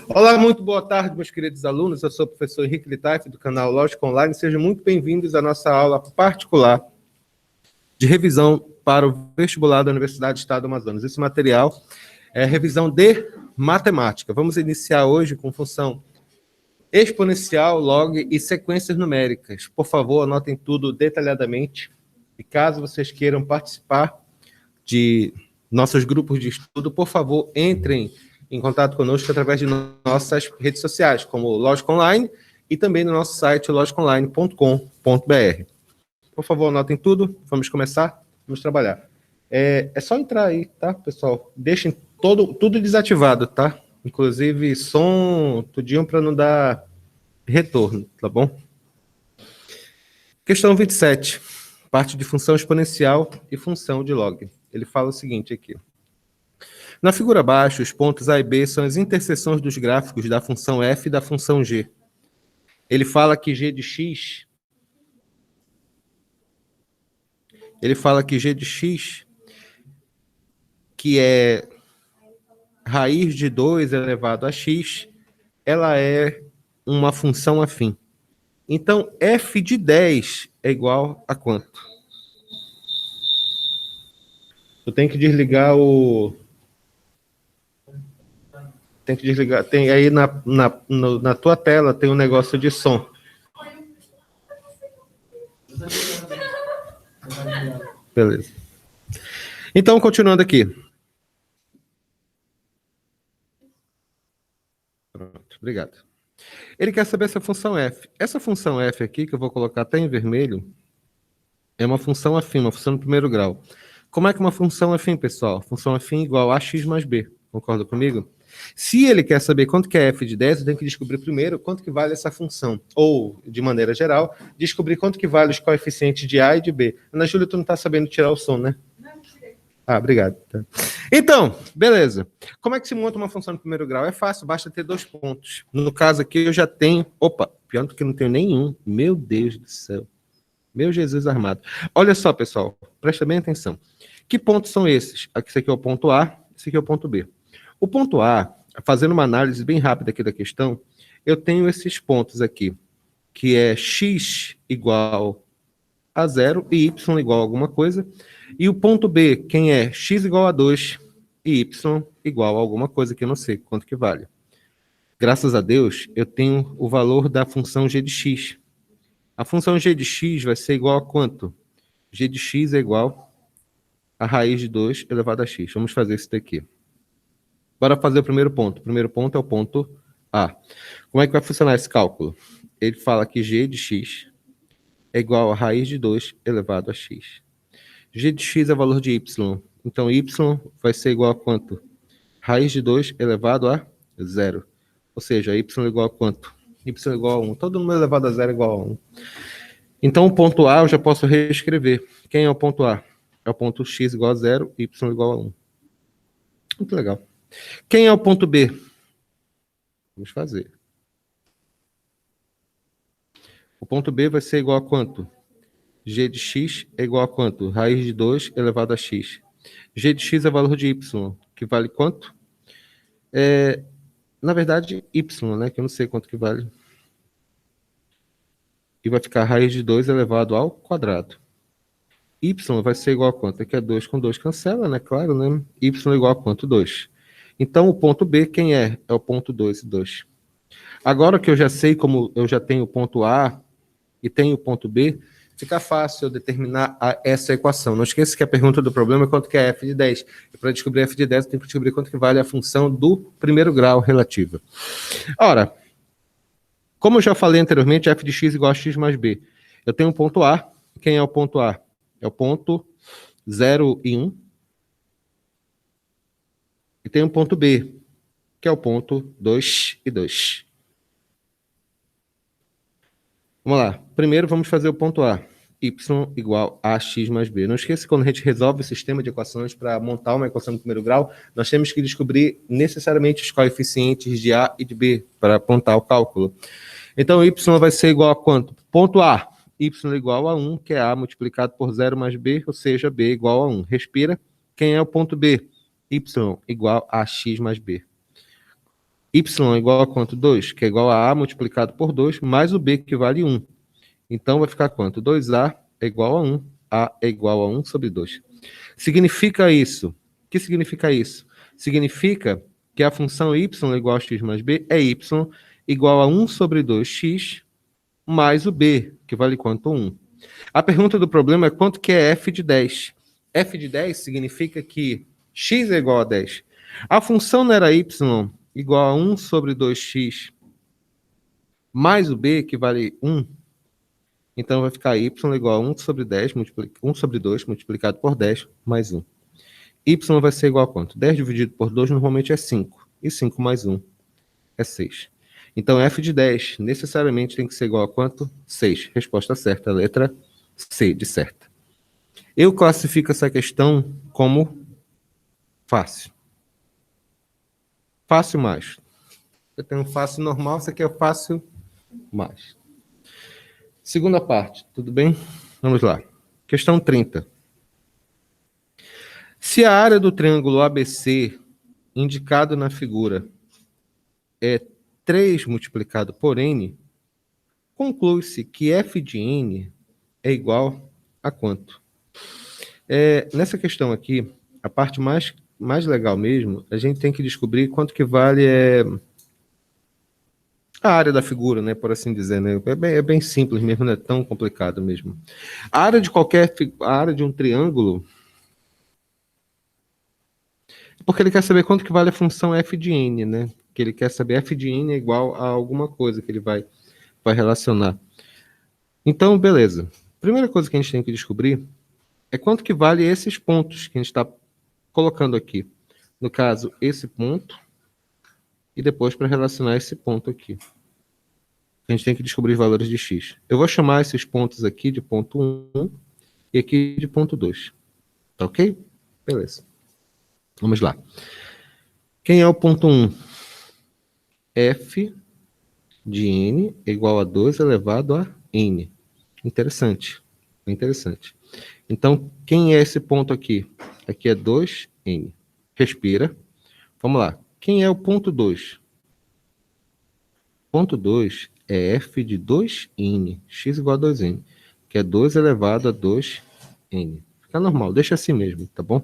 Olá, muito boa tarde, meus queridos alunos. Eu sou o professor Henrique Littafi, do canal Lógica Online. Sejam muito bem-vindos à nossa aula particular de revisão para o vestibular da Universidade do Estado do Amazonas. Esse material é revisão de matemática. Vamos iniciar hoje com função exponencial, log e sequências numéricas. Por favor, anotem tudo detalhadamente. E caso vocês queiram participar de nossos grupos de estudo, por favor, entrem em contato conosco através de nossas redes sociais, como Lógica Online e também no nosso site logicaonline.com.br. Por favor, anotem tudo. Vamos começar? Vamos trabalhar. É só entrar aí, tá, pessoal? Deixem tudo desativado, tá? Inclusive som, tudinho para não dar retorno, tá bom? Questão 27, parte de função exponencial e função de log. Ele fala o seguinte aqui. Na figura abaixo, os pontos A e B são as interseções dos gráficos da função f e da função g. Ele fala que g de x... que é raiz de 2 elevado a x, ela é uma função afim. Então, f de 10 é igual a quanto? Eu tenho que desligar o... Tem que desligar. Tem aí na tua tela, tem um negócio de som. Beleza. Então, continuando aqui. Pronto, obrigado. Ele quer saber essa função f. Essa função f aqui, que eu vou colocar até em vermelho, é uma função afim, uma função do primeiro grau. Como é que uma função afim, pessoal? Função afim igual a x mais b. Concorda comigo? Se ele quer saber quanto que é f de 10, eu tenho que descobrir primeiro quanto que vale essa função. Ou, de maneira geral, descobrir quanto que vale os coeficientes de a e de b. Ana Júlia, tu não está sabendo tirar o som, né? Não, tirei. Ah, obrigado. Tá. Então, beleza. Como é que se monta uma função de primeiro grau? É fácil, basta ter 2 pontos. No caso aqui, eu já tenho... Opa, pior do que eu não tenho nenhum. Meu Deus do céu. Meu Jesus armado. Olha só, pessoal, presta bem atenção. Que pontos são esses? Esse aqui é o ponto A, esse aqui é o ponto B. O ponto A, fazendo uma análise bem rápida aqui da questão, eu tenho esses pontos aqui, que é x igual a 0 e y igual a alguma coisa. E o ponto B, quem é x igual a 2 e y igual a alguma coisa que eu não sei quanto que vale. Graças a Deus, eu tenho o valor da função g de x. A função g de x vai ser igual a quanto? G de x é igual a raiz de 2 elevado a x. Vamos fazer isso daqui. Bora fazer o primeiro ponto. O primeiro ponto é o ponto A. Como é que vai funcionar esse cálculo? Ele fala que g de x é igual a raiz de 2 elevado a x. G de x é o valor de y. Então, y vai ser igual a quanto? Raiz de 2 elevado a 0. Ou seja, y é igual a quanto? Y é igual a 1. Todo número elevado a 0 é igual a 1. Então, o ponto A eu já posso reescrever. Quem é o ponto A? É o ponto x igual a 0, y igual a 1. Muito legal. Quem é o ponto B? Vamos fazer. O ponto B vai ser igual a quanto? G de x é igual a quanto? Raiz de 2 elevado a x. G de x é o valor de y, que vale quanto? Na verdade, y, né? Que eu não sei quanto que vale. E vai ficar raiz de 2 elevado ao quadrado. Y vai ser igual a quanto? Aqui é 2 com 2 cancela, né? Claro, né? Y é igual a quanto? 2. Então, o ponto B, quem é? É o ponto 2 e 2. Agora que eu já sei como eu já tenho o ponto A e tenho o ponto B, fica fácil eu determinar essa equação. Não esqueça que a pergunta do problema é quanto que é f de 10. E para descobrir f de 10, eu tenho que descobrir quanto que vale a função do primeiro grau relativa. Ora, como eu já falei anteriormente, f de x igual a x mais b. Eu tenho um ponto A. Quem é o ponto A? É o ponto 0 e 1. E tem um ponto B, que é o ponto 2 e 2. Vamos lá. Primeiro vamos fazer o ponto A. Y igual a x mais b. Não esqueça que quando a gente resolve o sistema de equações para montar uma equação do primeiro grau, nós temos que descobrir necessariamente os coeficientes de A e de B para apontar o cálculo. Então, y vai ser igual a quanto? Ponto A. Y igual a 1, que é A multiplicado por 0 mais B, ou seja, B igual a 1. Respira. Quem é o ponto B? y igual a x mais b. Y igual a quanto? 2, que é igual a A multiplicado por 2, mais o B, que vale 1. Então, vai ficar quanto? 2A é igual a 1. A é igual a 1 sobre 2. Significa isso? O que significa isso? Significa que a função y igual a x mais b é y igual a 1 sobre 2x mais o b, que vale quanto? 1. A pergunta do problema é quanto que é f de 10. F de 10 significa que x é igual a 10. A função não era y igual a 1 sobre 2x mais o b, que vale 1. Então, vai ficar y igual a 1 sobre 10, 1 sobre 2 multiplicado por 10 mais 1. Y vai ser igual a quanto? 10 dividido por 2 normalmente é 5. E 5 mais 1 é 6. Então, f de 10 necessariamente tem que ser igual a quanto? 6. Resposta certa, letra C de certa. Eu classifico essa questão como fácil. Fácil mais. Eu tenho um fácil normal, isso aqui é o fácil mais. Segunda parte, tudo bem? Vamos lá. Questão 30. Se a área do triângulo ABC, indicado na figura, é 3 multiplicado por n, conclui-se que f de n é igual a quanto? Nessa questão aqui, a parte mais legal mesmo, a gente tem que descobrir quanto que vale a área da figura, né, por assim dizer, né? É bem simples mesmo, não é tão complicado mesmo. A área de um triângulo, porque ele quer saber quanto que vale a função f de n, né? Que ele quer saber f de n é igual a alguma coisa que ele vai relacionar. Então, beleza. Primeira coisa que a gente tem que descobrir é quanto que vale esses pontos que a gente está colocando aqui. No caso, esse ponto, e depois para relacionar esse ponto aqui. A gente tem que descobrir os valores de x. Eu vou chamar esses pontos aqui de ponto 1 e aqui de ponto 2. Tá ok? Beleza. Vamos lá. Quem é o ponto 1? F de n é igual a 2 elevado a n. Interessante. Interessante. Então, quem é esse ponto aqui? Aqui é 2n. Respira. Vamos lá. Quem é o ponto 2? Ponto 2 é f de 2n, x igual a 2n, que é 2 elevado a 2n. Fica normal, deixa assim mesmo, tá bom?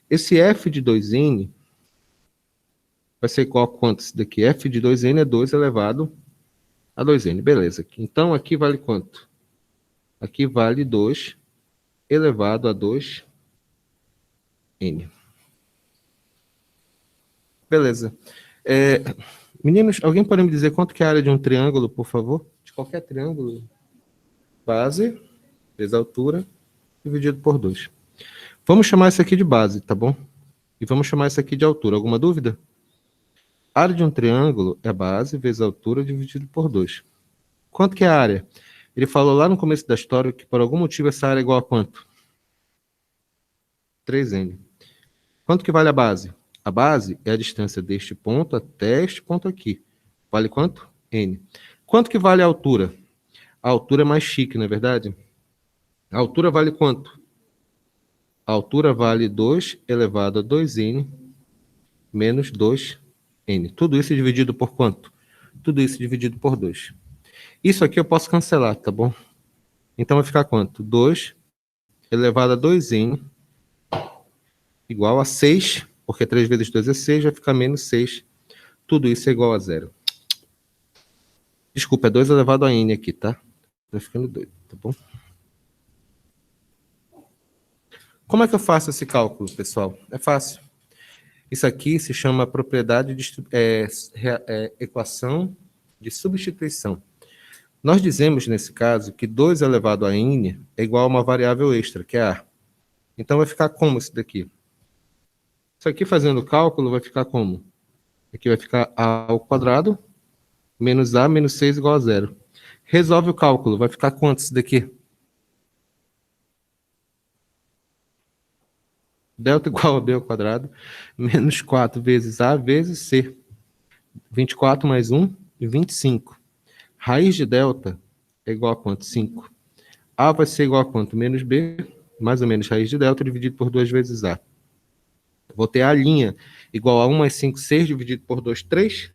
Esse f de 2n vai ser igual a quanto? Isso daqui, f de 2n é 2 elevado a 2n, beleza. Então, aqui vale quanto? Aqui vale 2 elevado a 2n. Beleza. Meninos, alguém pode me dizer quanto que é a área de um triângulo, por favor? De qualquer triângulo. Base, vezes a altura, dividido por 2. Vamos chamar isso aqui de base, tá bom? E vamos chamar isso aqui de altura. Alguma dúvida? A área de um triângulo é base vezes a altura dividido por 2. Quanto que é a área? Ele falou lá no começo da história que por algum motivo essa área é igual a quanto? 3n. Quanto que vale a base? A base é a distância deste ponto até este ponto aqui. Vale quanto? N. Quanto que vale a altura? A altura é mais chique, não é verdade? A altura vale quanto? A altura vale 2 elevado a 2n menos 2n. Tudo isso dividido por quanto? Tudo isso dividido por 2. Isso aqui eu posso cancelar, tá bom? Então vai ficar quanto? 2 elevado a 2n igual a 6, porque 3 vezes 2 é 6, vai ficar menos 6. Tudo isso é igual a 0. Desculpa, é 2 elevado a n aqui, tá? Tá ficando doido, tá bom? Como é que eu faço esse cálculo, pessoal? É fácil. Isso aqui se chama propriedade de equação de substituição. Nós dizemos, nesse caso, que 2 elevado a n é igual a uma variável extra, que é a. Então, vai ficar como isso daqui? Isso aqui, fazendo o cálculo, vai ficar como? Aqui vai ficar a ao quadrado menos a menos 6 igual a 0. Resolve o cálculo, vai ficar quanto isso daqui? Delta igual a b ao quadrado, menos 4 vezes a vezes c. 24 mais 1, 25. Raiz de delta é igual a quanto? 5. A vai ser igual a quanto? Menos b, mais ou menos raiz de delta, dividido por 2 vezes a. Vou ter a linha igual a 1 mais 5, 6, dividido por 2, 3.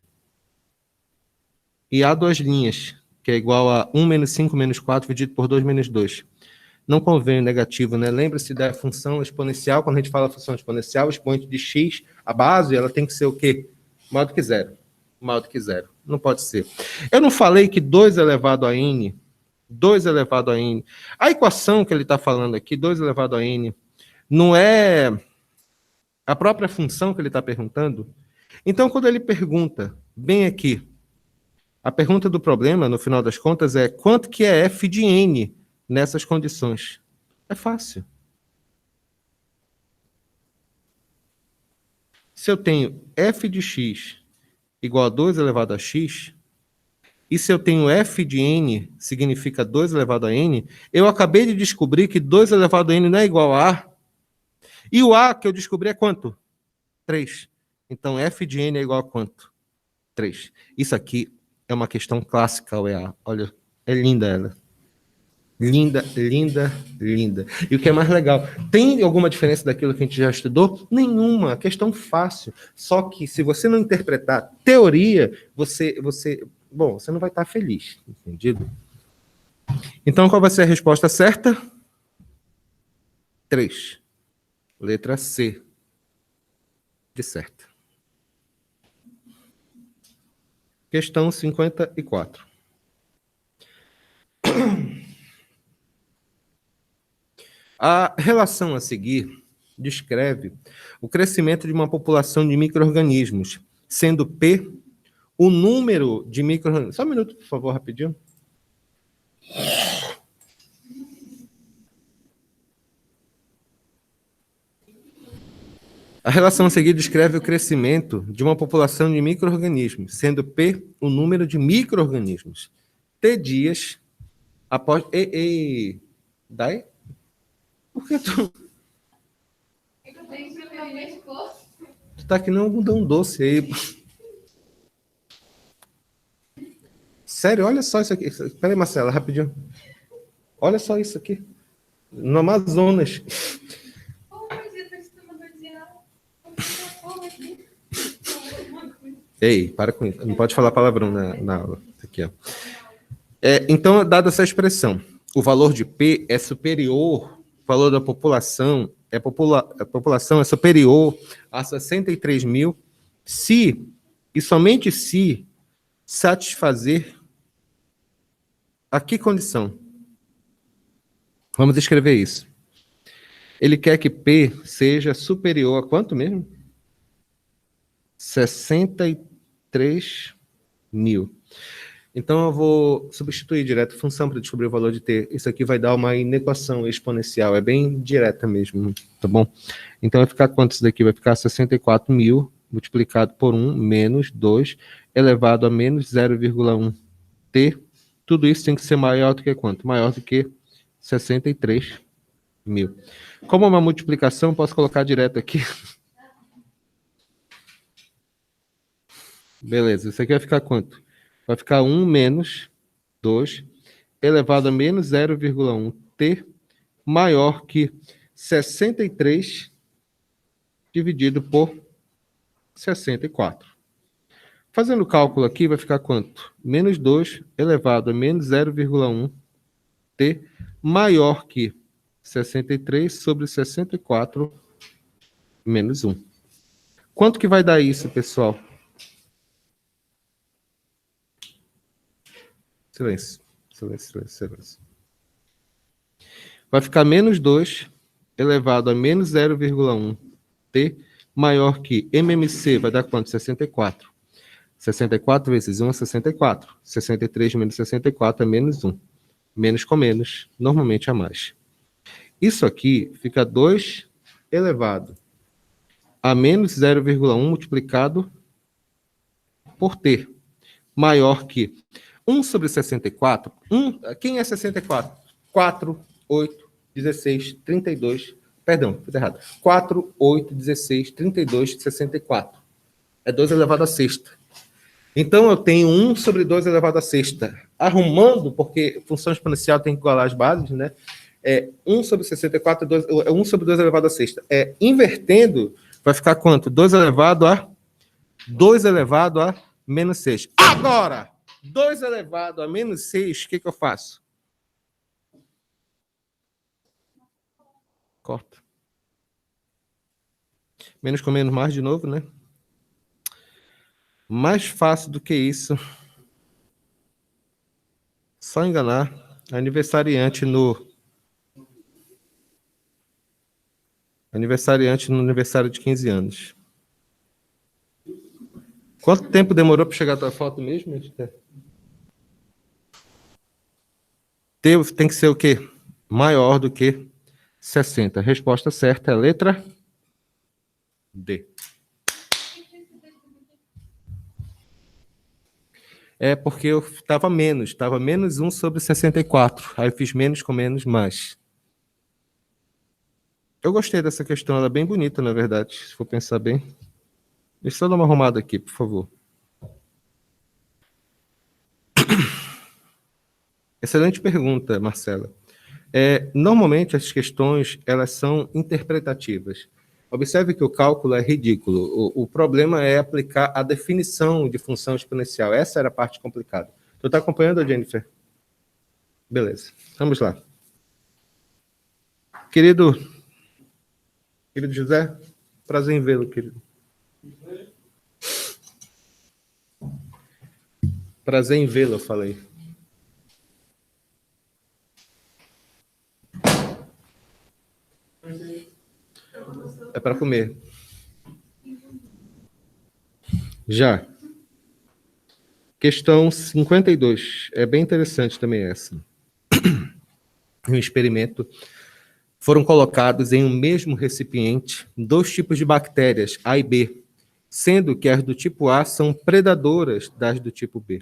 E há duas linhas, que é igual a 1 menos 5 menos 4, dividido por 2 menos 2. Não convém o negativo, né? Lembre-se da função exponencial. Quando a gente fala função exponencial, o expoente de x, a base, ela tem que ser o quê? Maior do que zero. Maior do que zero. Não pode ser. Eu não falei que 2 elevado a n, 2 elevado a n, a equação que ele está falando aqui, 2 elevado a n, não é a própria função que ele está perguntando? Então, quando ele pergunta, bem aqui, a pergunta do problema, no final das contas, é quanto que é f de n nessas condições? É fácil. Se eu tenho f de x igual a 2 elevado a x, e se eu tenho f de n significa 2 elevado a n, eu acabei de descobrir que 2 elevado a n não é igual a a, e o a que eu descobri é quanto? 3. Então, f de n é igual a quanto? 3. Isso aqui é uma questão clássica, UEA. Olha, é linda ela. Linda, linda, linda. E o que é mais legal, tem alguma diferença daquilo que a gente já estudou? Nenhuma, questão fácil. Só que se você não interpretar teoria, você não vai estar feliz, entendido? Então, qual vai ser a resposta certa? 3. Letra C. De certo. Questão 54. A relação a seguir descreve o crescimento de uma população de micro-organismos, sendo P o número de micro-organismos. Só um minuto, por favor, rapidinho. A relação a seguir descreve o crescimento de uma população de micro-organismos, sendo P o número de micro-organismos. T dias após... Dai? Por que tu... Tu tá que nem um algodão doce aí. Sério, olha só isso aqui. Espera aí, Marcela, rapidinho. Olha só isso aqui. No Amazonas. Ei, para com isso. Não pode falar palavrão na aula. Aqui, ó. Então, dada essa expressão, o valor de P é superior, o valor da população, a população é superior a 63 mil, se, e somente se, satisfazer a que condição? Vamos escrever isso. Ele quer que P seja superior a quanto mesmo? 63 mil. Então, eu vou substituir direto função para descobrir o valor de T. Isso aqui vai dar uma inequação exponencial. É bem direta mesmo, tá bom? Então, vai ficar quanto isso daqui? Vai ficar 64 mil multiplicado por 1 menos 2 elevado a menos 0,1 T. Tudo isso tem que ser maior do que quanto? Maior do que 63 mil. Como é uma multiplicação, posso colocar direto aqui. Beleza, isso aqui vai ficar quanto? Vai ficar 1 menos 2 elevado a menos 0,1 T maior que 63 dividido por 64. Fazendo o cálculo aqui, vai ficar quanto? Menos 2 elevado a menos 0,1 T maior que 63 sobre 64 menos 1. Quanto que vai dar isso, pessoal? Silêncio, silêncio, silêncio, silêncio. Vai ficar menos 2 elevado a menos 0,1 T maior que MMC, vai dar quanto? 64. 64 vezes 1 é 64. 63 menos 64 é menos 1. Menos com menos, normalmente é mais. Isso aqui fica 2 elevado a menos 0,1 multiplicado por T, maior que 1 sobre 64. Quem é 64? 4, 8, 16, 32. Perdão, fiz errado. 4, 8, 16, 32, 64. É 2 elevado a sexta. Então, eu tenho 1 sobre 2 elevado a sexta. Arrumando, porque função exponencial tem que igualar as bases, né? 1 sobre 64 é 1 sobre 2 elevado a sexta. Invertendo, Vai ficar quanto? 2 elevado a menos 6. Agora, 2 elevado a menos 6, o que eu faço? Corta. Menos com menos, mais de novo, né? Mais fácil do que isso. Só enganar aniversariante no aniversário de 15 anos. Quanto tempo demorou para chegar a tua foto mesmo? Tem que ser o quê? Maior do que 60. A resposta certa é a letra D. É porque eu estava menos 1 sobre 64. Aí eu fiz menos com menos, mais. Eu gostei dessa questão, ela é bem bonita, na verdade, se for pensar bem. Deixa eu só dar uma arrumada aqui, por favor. Excelente pergunta, Marcela. Normalmente, as questões elas são interpretativas. Observe que o cálculo é ridículo. O problema é aplicar a definição de função exponencial. Essa era a parte complicada. Tu está acompanhando, Jennifer? Beleza. Vamos lá. Querido José, prazer em vê-lo, querido. Prazer em vê-lo, eu falei. É para comer. Já. Questão 52. É bem interessante também essa. Um experimento. Foram colocados em um mesmo recipiente 2 tipos de bactérias, A e B, sendo que as do tipo A são predadoras das do tipo B.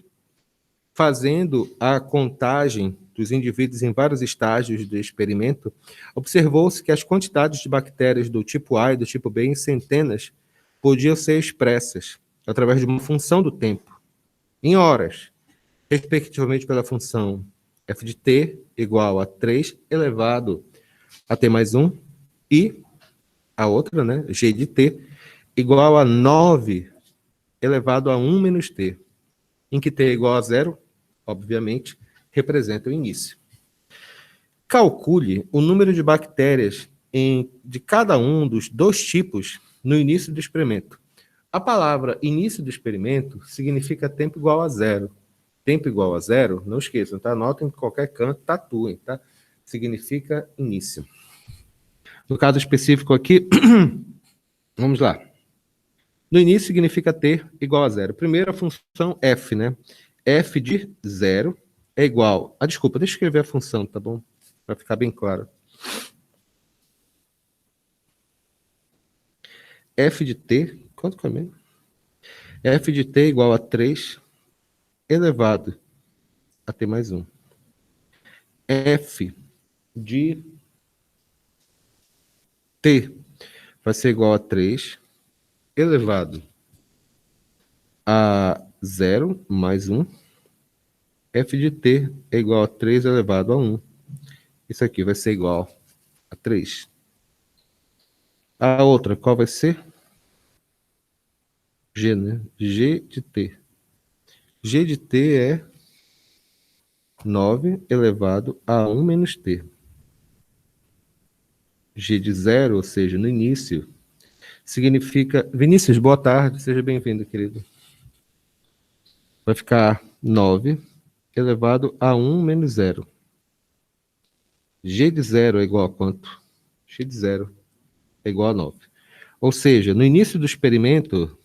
Fazendo a contagem dos indivíduos em vários estágios do experimento, observou-se que as quantidades de bactérias do tipo A e do tipo B em centenas podiam ser expressas através de uma função do tempo, em horas, respectivamente pela função f de t igual a 3 elevado a t mais 1 e a outra, né, g de t, igual a 9 elevado a 1 menos t, em que t é igual a 0, obviamente, representa o início. Calcule o número de bactérias de cada um dos 2 tipos no início do experimento. A palavra início do experimento significa tempo igual a 0. Tempo igual a 0, não esqueçam, tá? Anotem em qualquer canto, tatuem, tá? Significa início. No caso específico aqui, vamos lá. No início significa t igual a 0. Primeiro a função f, né? F de 0 é igual... desculpa, deixa eu escrever a função, tá bom? Para ficar bem claro. F de t, quanto que é mesmo? F de t igual a 3 elevado a t mais 1. F de t vai ser igual a 3 elevado a 0 mais 1. F de t é igual a 3 elevado a 1. Isso aqui vai ser igual a 3. A outra, qual vai ser? G, né? G de t. G de t é 9 elevado a 1 menos t. G de 0, ou seja, no início, significa... Vinícius, boa tarde, seja bem-vindo, querido. Vai ficar 9 elevado a 1 menos 0. G de 0 é igual a quanto? G de 0 é igual a 9. Ou seja, no início do experimento,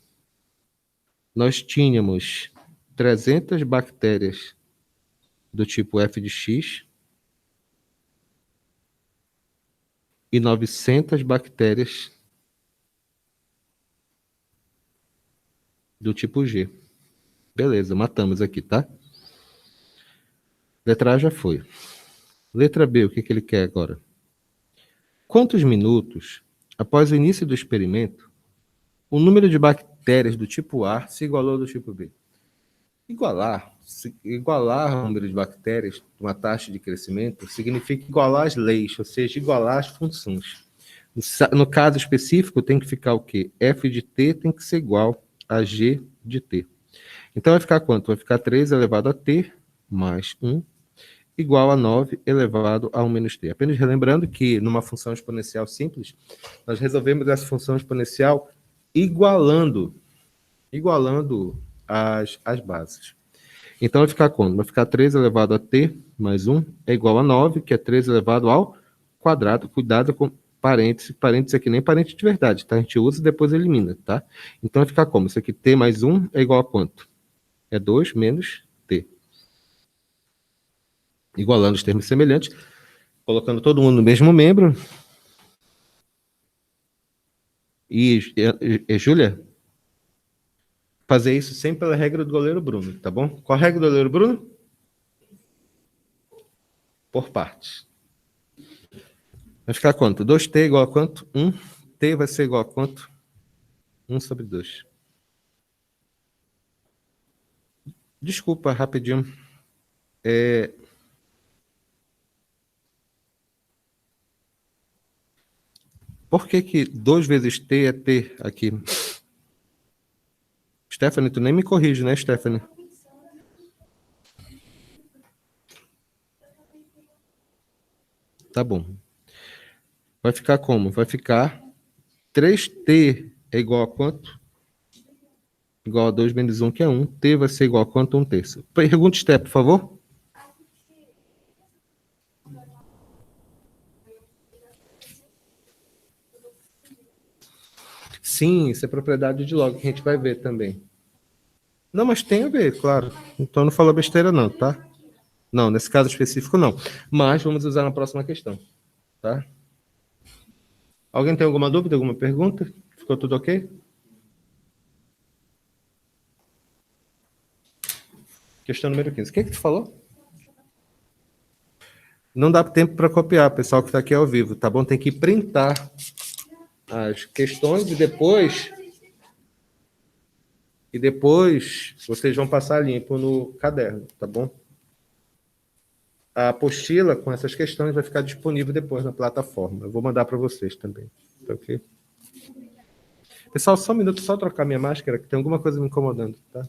nós tínhamos 300 bactérias do tipo F de X e 900 bactérias do tipo G. Beleza, matamos aqui, tá? Letra A já foi. Letra B, o que ele quer agora? Quantos minutos após o início do experimento, o número de bactérias do tipo A se igualou ao do tipo B? Igualar o número de bactérias de uma taxa de crescimento significa igualar as leis, ou seja, igualar as funções. No caso específico, tem que ficar o quê? F de t tem que ser igual a g de t. Então, vai ficar quanto? Vai ficar 3 elevado a t mais 1 igual a 9 elevado a 1 menos t. Apenas relembrando que, numa função exponencial simples, nós resolvemos essa função exponencial igualando as bases. Então, vai ficar quanto? Vai ficar 3 elevado a t mais 1 é igual a 9, que é 3 elevado ao quadrado. Cuidado com parênteses. Parênteses aqui nem parênteses de verdade, tá? A gente usa e depois elimina, tá? Então, vai ficar como? Isso aqui, t mais 1 é igual a quanto? É 2 menos t. Igualando os termos semelhantes, colocando todo mundo no mesmo membro. E Júlia, fazer isso sempre pela regra do goleiro Bruno, tá bom? Qual a regra do goleiro Bruno? Por partes. Vai ficar quanto? 2t igual a quanto? 1. T vai ser igual a quanto? 1 sobre 2. Desculpa, rapidinho. Por que 2 vezes t é t aqui? Stephanie, tu nem me corrige, né, Stephanie? Tá bom. Vai ficar como? Vai ficar 3t é igual a quanto? Igual a 2 menos 1, que é 1. T vai ser igual a quanto? 1 terço. Pergunta, Steph, por favor. Sim, isso é propriedade de log, que a gente vai ver também. Não, mas tem a ver, claro. Então não fala besteira não, tá? Não, nesse caso específico não. Mas vamos usar na próxima questão, tá? Alguém tem alguma dúvida, alguma pergunta? Ficou tudo ok? Questão número 15. O que tu falou? Não dá tempo para copiar, pessoal que está aqui ao vivo, tá bom? Tem que printar as questões e depois vocês vão passar limpo no caderno, tá bom? A apostila com essas questões vai ficar disponível depois na plataforma. Eu vou mandar para vocês também, tá ok? Pessoal, só um minuto, só trocar minha máscara, que tem alguma coisa me incomodando, tá?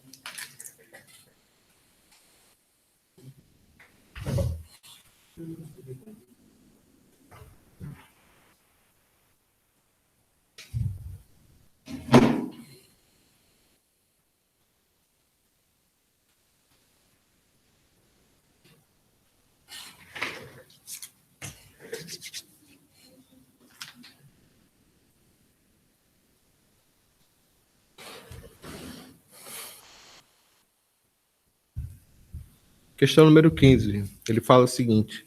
Questão número 15. Ele fala o seguinte: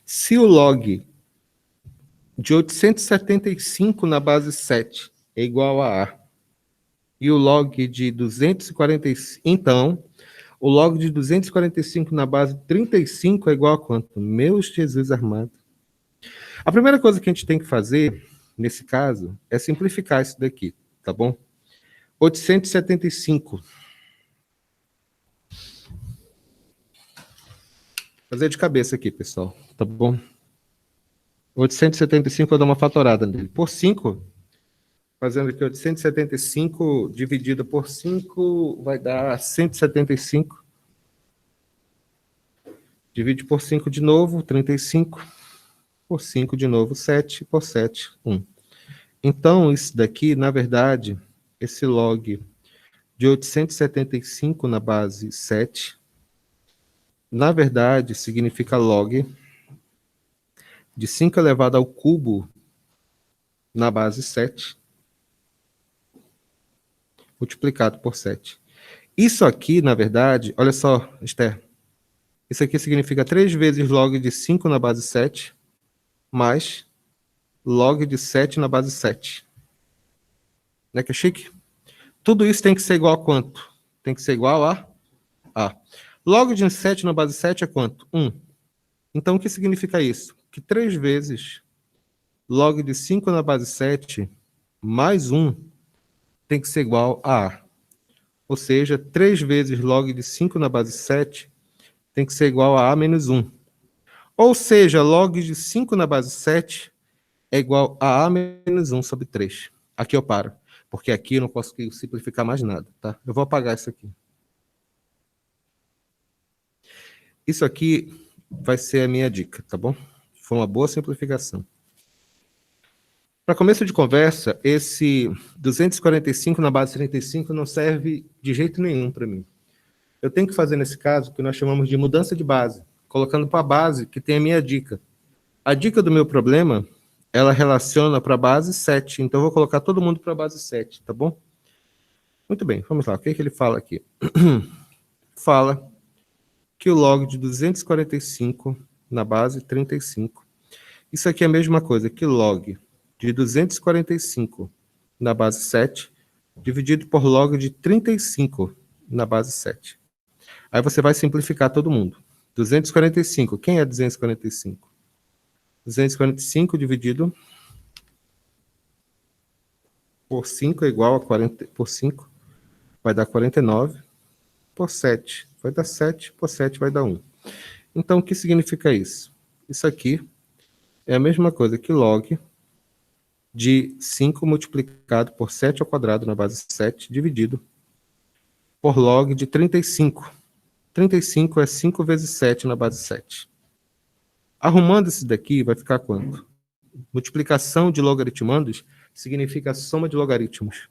se o log de 875 na base 7 é igual a A, e o log de 245... Então, o log de 245 na base 35 é igual a quanto? Meu Jesus armado. A primeira coisa que a gente tem que fazer, nesse caso, é simplificar isso daqui, tá bom? 875. Fazer de cabeça aqui, pessoal, tá bom? 875, eu dou uma fatorada nele. Por 5, fazendo aqui 875 dividido por 5, vai dar 175. Divide por 5 de novo, 35. Por 5 de novo, 7. Por 7, 1. Então, isso daqui, na verdade, esse log de 875 na base 7, na verdade, significa log de 5 elevado ao cubo na base 7, multiplicado por 7. Isso aqui, na verdade, olha só, Esther, isso aqui significa 3 vezes log de 5 na base 7, mais log de 7 na base 7. Não é que é chique? Tudo isso tem que ser igual a quanto? Tem que ser igual a A. Log de 7 na base 7 é quanto? 1. Então, o que significa isso? Que 3 vezes log de 5 na base 7 mais 1 tem que ser igual a A. Ou seja, 3 vezes log de 5 na base 7 tem que ser igual a A menos 1. Ou seja, log de 5 na base 7 é igual a A menos 1 sobre 3. Aqui eu paro, porque aqui eu não posso simplificar mais nada, tá? Eu vou apagar isso aqui. Isso aqui vai ser a minha dica, tá bom? Foi uma boa simplificação. Para começo de conversa, esse 245 na base 35 não serve de jeito nenhum para mim. Eu tenho que fazer, nesse caso, o que nós chamamos de mudança de base, colocando para a base que tem a minha dica. A dica do meu problema, ela relaciona para a base 7, então eu vou colocar todo mundo para a base 7, tá bom? Muito bem, vamos lá. O que é que ele fala aqui? Fala que o log de 245 na base 35. Isso aqui é a mesma coisa que log de 245 na base 7, dividido por log de 35 na base 7. Aí você vai simplificar todo mundo. 245, quem é 245? 245 dividido por 5 é igual a 40, por 5 vai dar 49, por 7 vai dar 7, por 7 vai dar 1. Então, o que significa isso? Isso aqui é a mesma coisa que log de 5 multiplicado por 7 ao quadrado na base 7, dividido por log de 35. 35 é 5 vezes 7 na base 7. Arrumando isso daqui, vai ficar quanto? Multiplicação de logaritmandos significa a soma de logaritmos.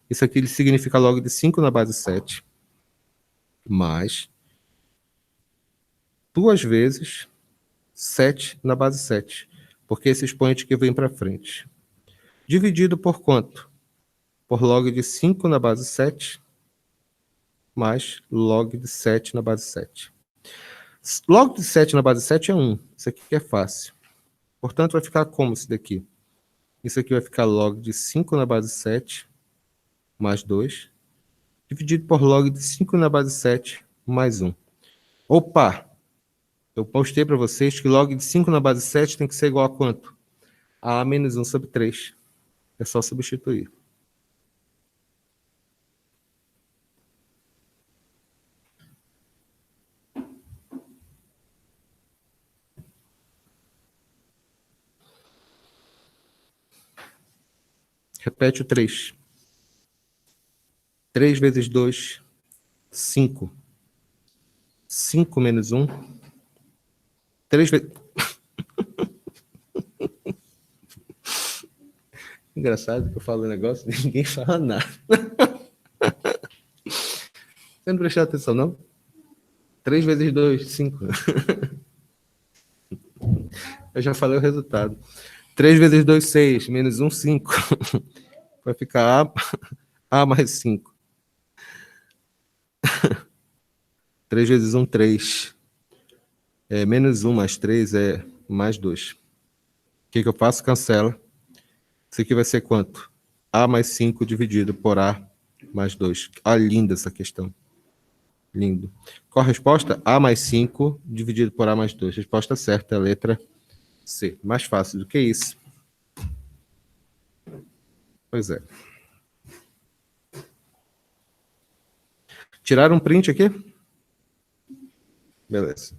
Isso aqui significa log de 5 na base 7, mais 2 vezes 7 na base 7, porque esse expoente que vem para frente. Dividido por quanto? Por log de 5 na base 7, mais log de 7 na base 7. Log de 7 na base 7 é 1. Isso aqui é fácil. Portanto, vai ficar como isso daqui? Isso aqui vai ficar log de 5 na base 7, mais 2, dividido por log de 5 na base 7, mais 1. Opa! Eu postei para vocês que log de 5 na base 7 tem que ser igual a quanto? A menos 1 sobre 3. É só substituir. Repete o 3. 3 vezes 2, 5. 5 menos 1. 3 vezes... Engraçado que eu falo um negócio e ninguém fala nada. Você não prestou atenção, não? 3 vezes 2, 5. Eu já falei o resultado. 3 vezes 2, 6. Menos 1, 5. Vai ficar A mais 5. 3 vezes 1, 3. Menos 1 mais 3 é mais 2. O que eu faço? Cancela. Isso aqui vai ser quanto? A mais 5 dividido por A mais 2. Ah, linda essa questão. Lindo. Qual a resposta? A mais 5 dividido por A mais 2. Resposta certa é a letra C. Mais fácil do que isso. Pois é. Tiraram um print aqui? Beleza.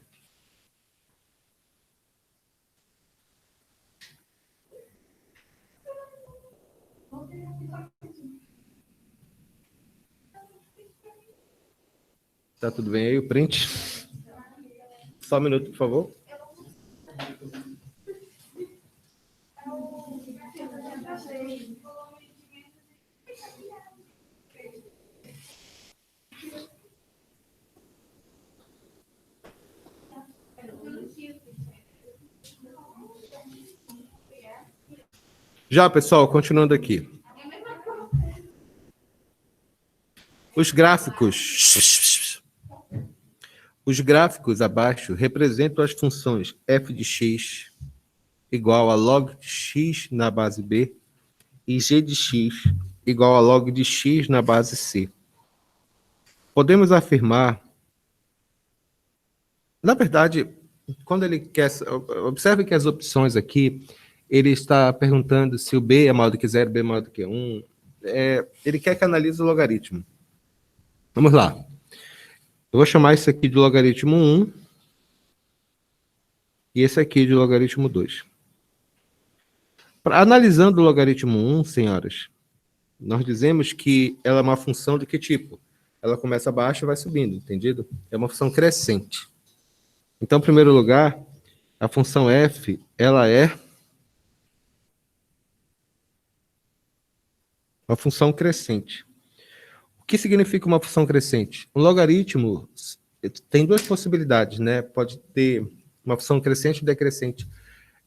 Tá tudo bem aí o print? Só um minuto, por favor. Já, pessoal, continuando aqui. Os gráficos abaixo representam as funções f de x igual a log de x na base b e g de x igual a log de x na base c. Podemos afirmar... Na verdade, quando ele quer... Observe que as opções aqui, ele está perguntando se o b é maior do que 0, b é maior do que 1. Ele quer que analise o logaritmo. Vamos lá. Eu vou chamar isso aqui de logaritmo 1 e esse aqui de logaritmo 2. Analisando o logaritmo 1, senhoras, nós dizemos que ela é uma função de que tipo? Ela começa abaixo e vai subindo, entendido? É uma função crescente. Então, em primeiro lugar, a função f, ela é uma função crescente. O que significa uma função crescente? Um logaritmo tem duas possibilidades, né? Pode ter uma função crescente ou decrescente.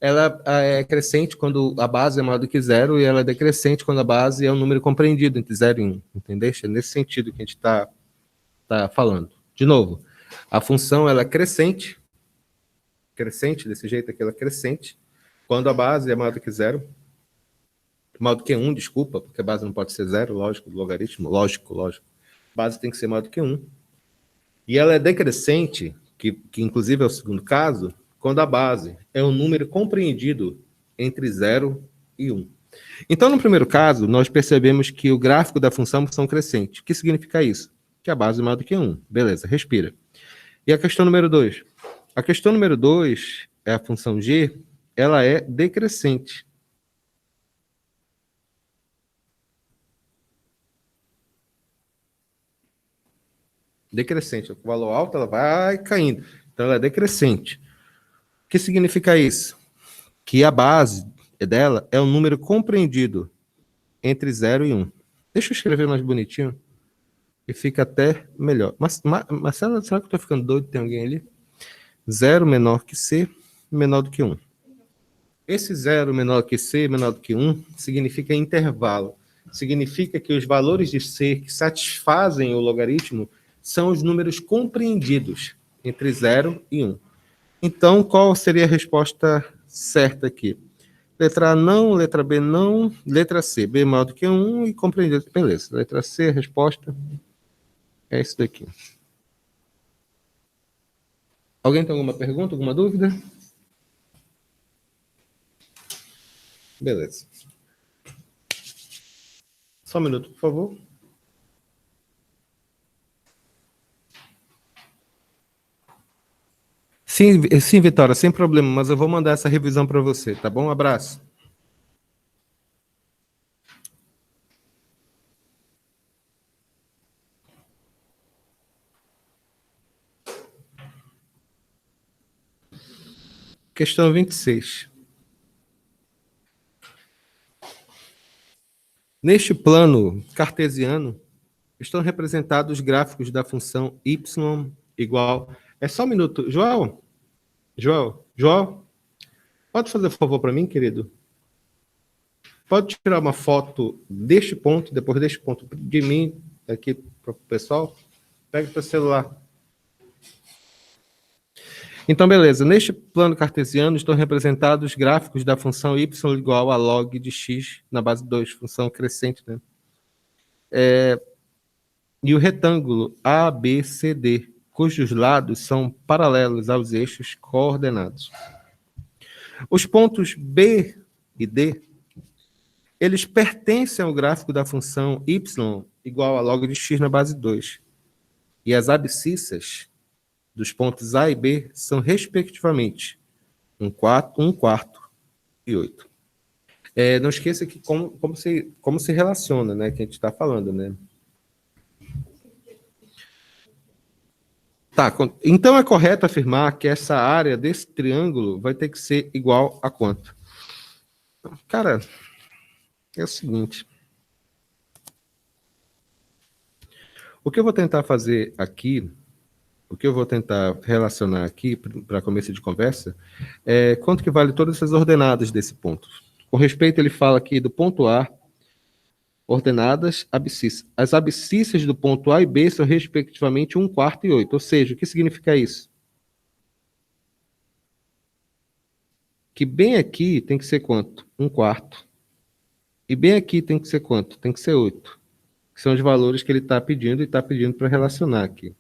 Ela é crescente quando a base é maior do que zero e ela é decrescente quando a base é um número compreendido entre 0 e 1. Entendeu? É nesse sentido que a gente está falando. De novo, a função ela é crescente desse jeito aqui, ela é crescente, quando a base é maior do que zero, maior do que 1, desculpa, porque a base não pode ser zero, lógico, do logaritmo, lógico. A base tem que ser maior do que 1. E ela é decrescente, que inclusive é o segundo caso, quando a base é um número compreendido entre 0 e 1. Então, no primeiro caso, nós percebemos que o gráfico da função é uma função crescente. O que significa isso? Que a base é maior do que 1. Beleza, respira. E a questão número 2? A questão número 2 é a função g, ela é decrescente. Decrescente. Com o valor alto, ela vai caindo. Então, ela é decrescente. O que significa isso? Que a base dela é um número compreendido entre 0 e 1. Deixa eu escrever mais bonitinho e fica até melhor. Marcelo, será que eu estou ficando doido? Tem alguém ali? 0 menor que C, menor do que 1. Esse 0 menor que C, menor do que 1, significa intervalo. Significa que os valores de C que satisfazem o logaritmo são os números compreendidos entre 0 e 1. Então, qual seria a resposta certa aqui? Letra A não, letra B não, letra C, B maior do que 1 e compreendido. Beleza, letra C, a resposta é isso daqui. Alguém tem alguma pergunta, alguma dúvida? Beleza. Só um minuto, por favor. Sim, Vitória, sem problema, mas eu vou mandar essa revisão para você, tá bom? Um abraço. Questão 26. Neste plano cartesiano, estão representados os gráficos da função y igual... É só um minuto. João, pode fazer um favor para mim, querido? Pode tirar uma foto deste ponto, depois deste ponto, de mim, aqui para o pessoal? Pega o seu celular. Então, beleza. Neste plano cartesiano estão representados os gráficos da função y igual a log de x na base 2, função crescente, né? E o retângulo ABCD, cujos lados são paralelos aos eixos coordenados. Os pontos B e D, eles pertencem ao gráfico da função y igual a log de x na base 2. E as abscissas dos pontos A e B são, respectivamente, 1/4 e 8. Não esqueça que como se relaciona, né, que a gente está falando, né? Tá, então é correto afirmar que essa área desse triângulo vai ter que ser igual a quanto? Cara, é o seguinte. O que eu vou tentar fazer aqui, o que eu vou tentar relacionar aqui para começo de conversa, é quanto que vale todas essas ordenadas desse ponto. Com respeito, ele fala aqui do ponto A, ordenadas abscissas. As abscissas do ponto A e B são, respectivamente, 1/4 e 8. Ou seja, o que significa isso? Que bem aqui tem que ser quanto? 1/4. E bem aqui tem que ser quanto? Tem que ser 8. Que são os valores que ele está pedindo e está pedindo para relacionar aqui.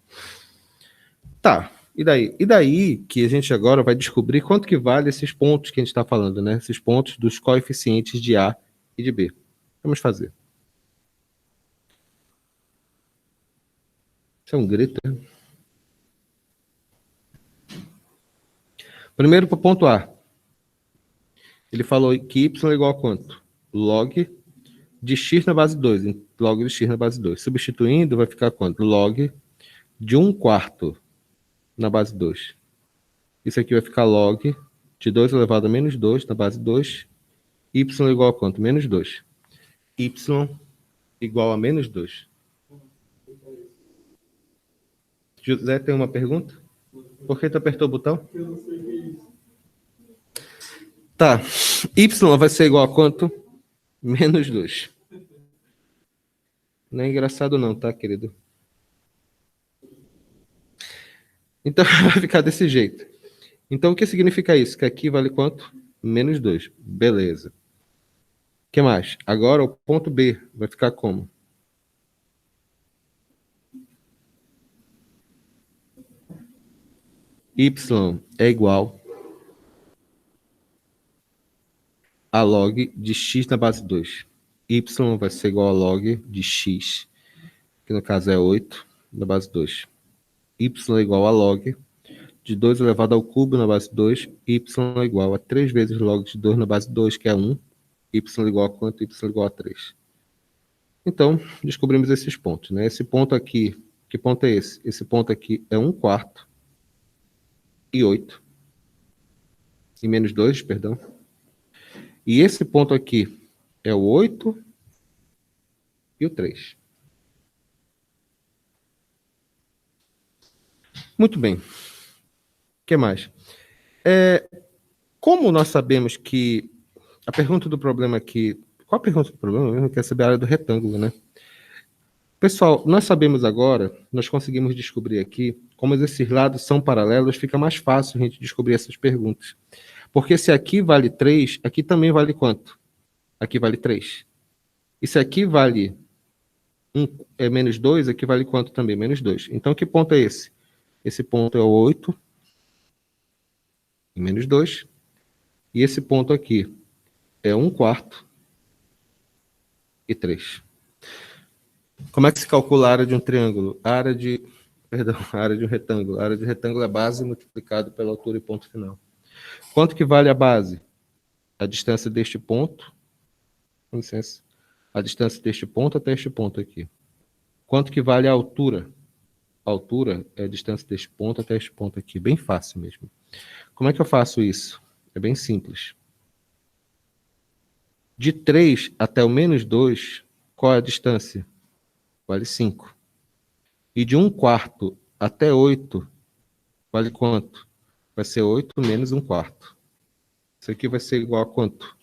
Tá, e daí? E daí que a gente agora vai descobrir quanto que vale esses pontos que a gente está falando, né? Esses pontos dos coeficientes de A e de B. Vamos fazer. Isso é um grito, né? Primeiro para o ponto A. Ele falou que y é igual a quanto? Log de x na base 2. Log de x na base 2. Substituindo, vai ficar quanto? Log de 1/4 na base 2. Isso aqui vai ficar log de 2 elevado a menos 2 na base 2. Y é igual a quanto? Menos 2. Y igual a menos 2. José tem uma pergunta? Por que tu apertou o botão? Eu não sei o que é isso. Tá. Y vai ser igual a quanto? Menos 2. Não é engraçado não, tá, querido? Então, vai ficar desse jeito. Então, o que significa isso? Que aqui vale quanto? Menos 2. Beleza. O que mais? Agora, o ponto B vai ficar como? Y é igual a log de x na base 2. Y vai ser igual a log de x, que no caso é 8, na base 2. Y é igual a log de 2 elevado ao cubo na base 2. Y é igual a 3 vezes log de 2 na base 2, que é 1. Y é igual a quanto? Y é igual a 3. Então, descobrimos esses pontos, né? Esse ponto aqui, que ponto é esse? Esse ponto aqui é 1/4 e 8. E menos 2, perdão. E esse ponto aqui é o 8 e o 3. Muito bem. O que mais? Como nós sabemos que... A pergunta do problema aqui... Qual a pergunta do problema? Eu quero saber a área do retângulo, né? Pessoal, nós sabemos agora, nós conseguimos descobrir aqui, como esses lados são paralelos, fica mais fácil a gente descobrir essas perguntas. Porque se aqui vale 3, aqui também vale quanto? Aqui vale 3. E se aqui vale menos 2, aqui vale quanto também? Menos 2. Então, que ponto é esse? Esse ponto é o 8 e menos 2. E esse ponto aqui é 1/4 e 3. Como é que se calcula a área de um triângulo? A área de um retângulo. A área de retângulo é base multiplicado pela altura e ponto final. Quanto que vale a base? A distância deste ponto, com licença, a distância deste ponto até este ponto aqui. Quanto que vale a altura? A altura é a distância deste ponto até este ponto aqui. Bem fácil mesmo. Como é que eu faço isso? É bem simples. De 3 até o menos 2, qual é a distância? Vale 5. E de 1/4 até 8, vale quanto? Vai ser 8 menos 1/4. Isso aqui vai ser igual a quanto?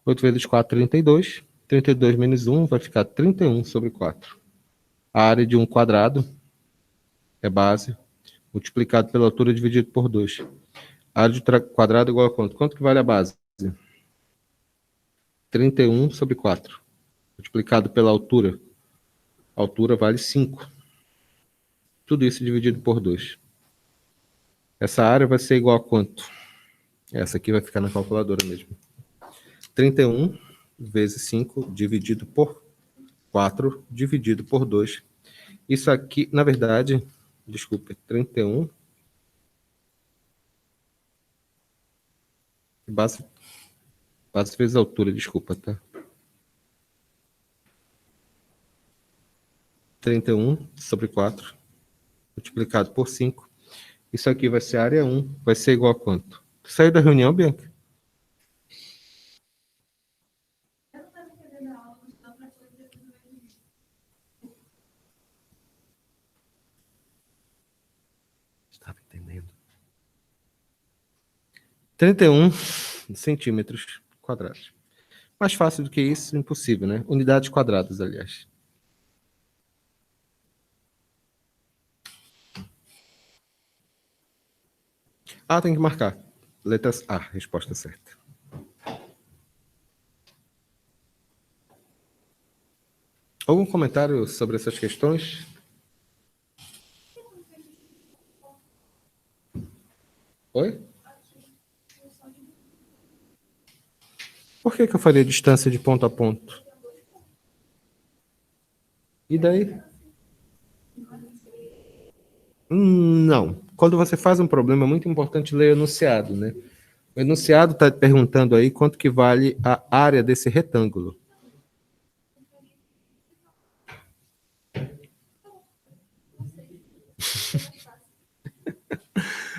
8 vezes 4, 32. 32 menos 1 vai ficar 31 sobre 4. A área de um quadrado é base, multiplicado pela altura dividido por 2. A área de quadrado é igual a quanto? Quanto que vale a base? 31 sobre 4. Multiplicado pela altura. A altura vale 5. Tudo isso dividido por 2. Essa área vai ser igual a quanto? Essa aqui vai ficar na calculadora mesmo. 31 vezes 5 dividido por 4 dividido por 2. Isso aqui, na verdade, desculpe, 31. Base vezes altura, desculpa, tá? 31 sobre 4 multiplicado por 5. Isso aqui vai ser área 1. Vai ser igual a quanto? Saiu da reunião, Bianca? Estava entendendo. 31 centímetros quadrados. Mais fácil do que isso, impossível, né? Unidades quadradas, aliás. Ah, tem que marcar. Letras A, resposta certa. Algum comentário sobre essas questões? Oi? Por que eu faria distância de ponto a ponto? E daí? Não. Quando você faz um problema, é muito importante ler o enunciado, né? O enunciado está perguntando aí quanto que vale a área desse retângulo.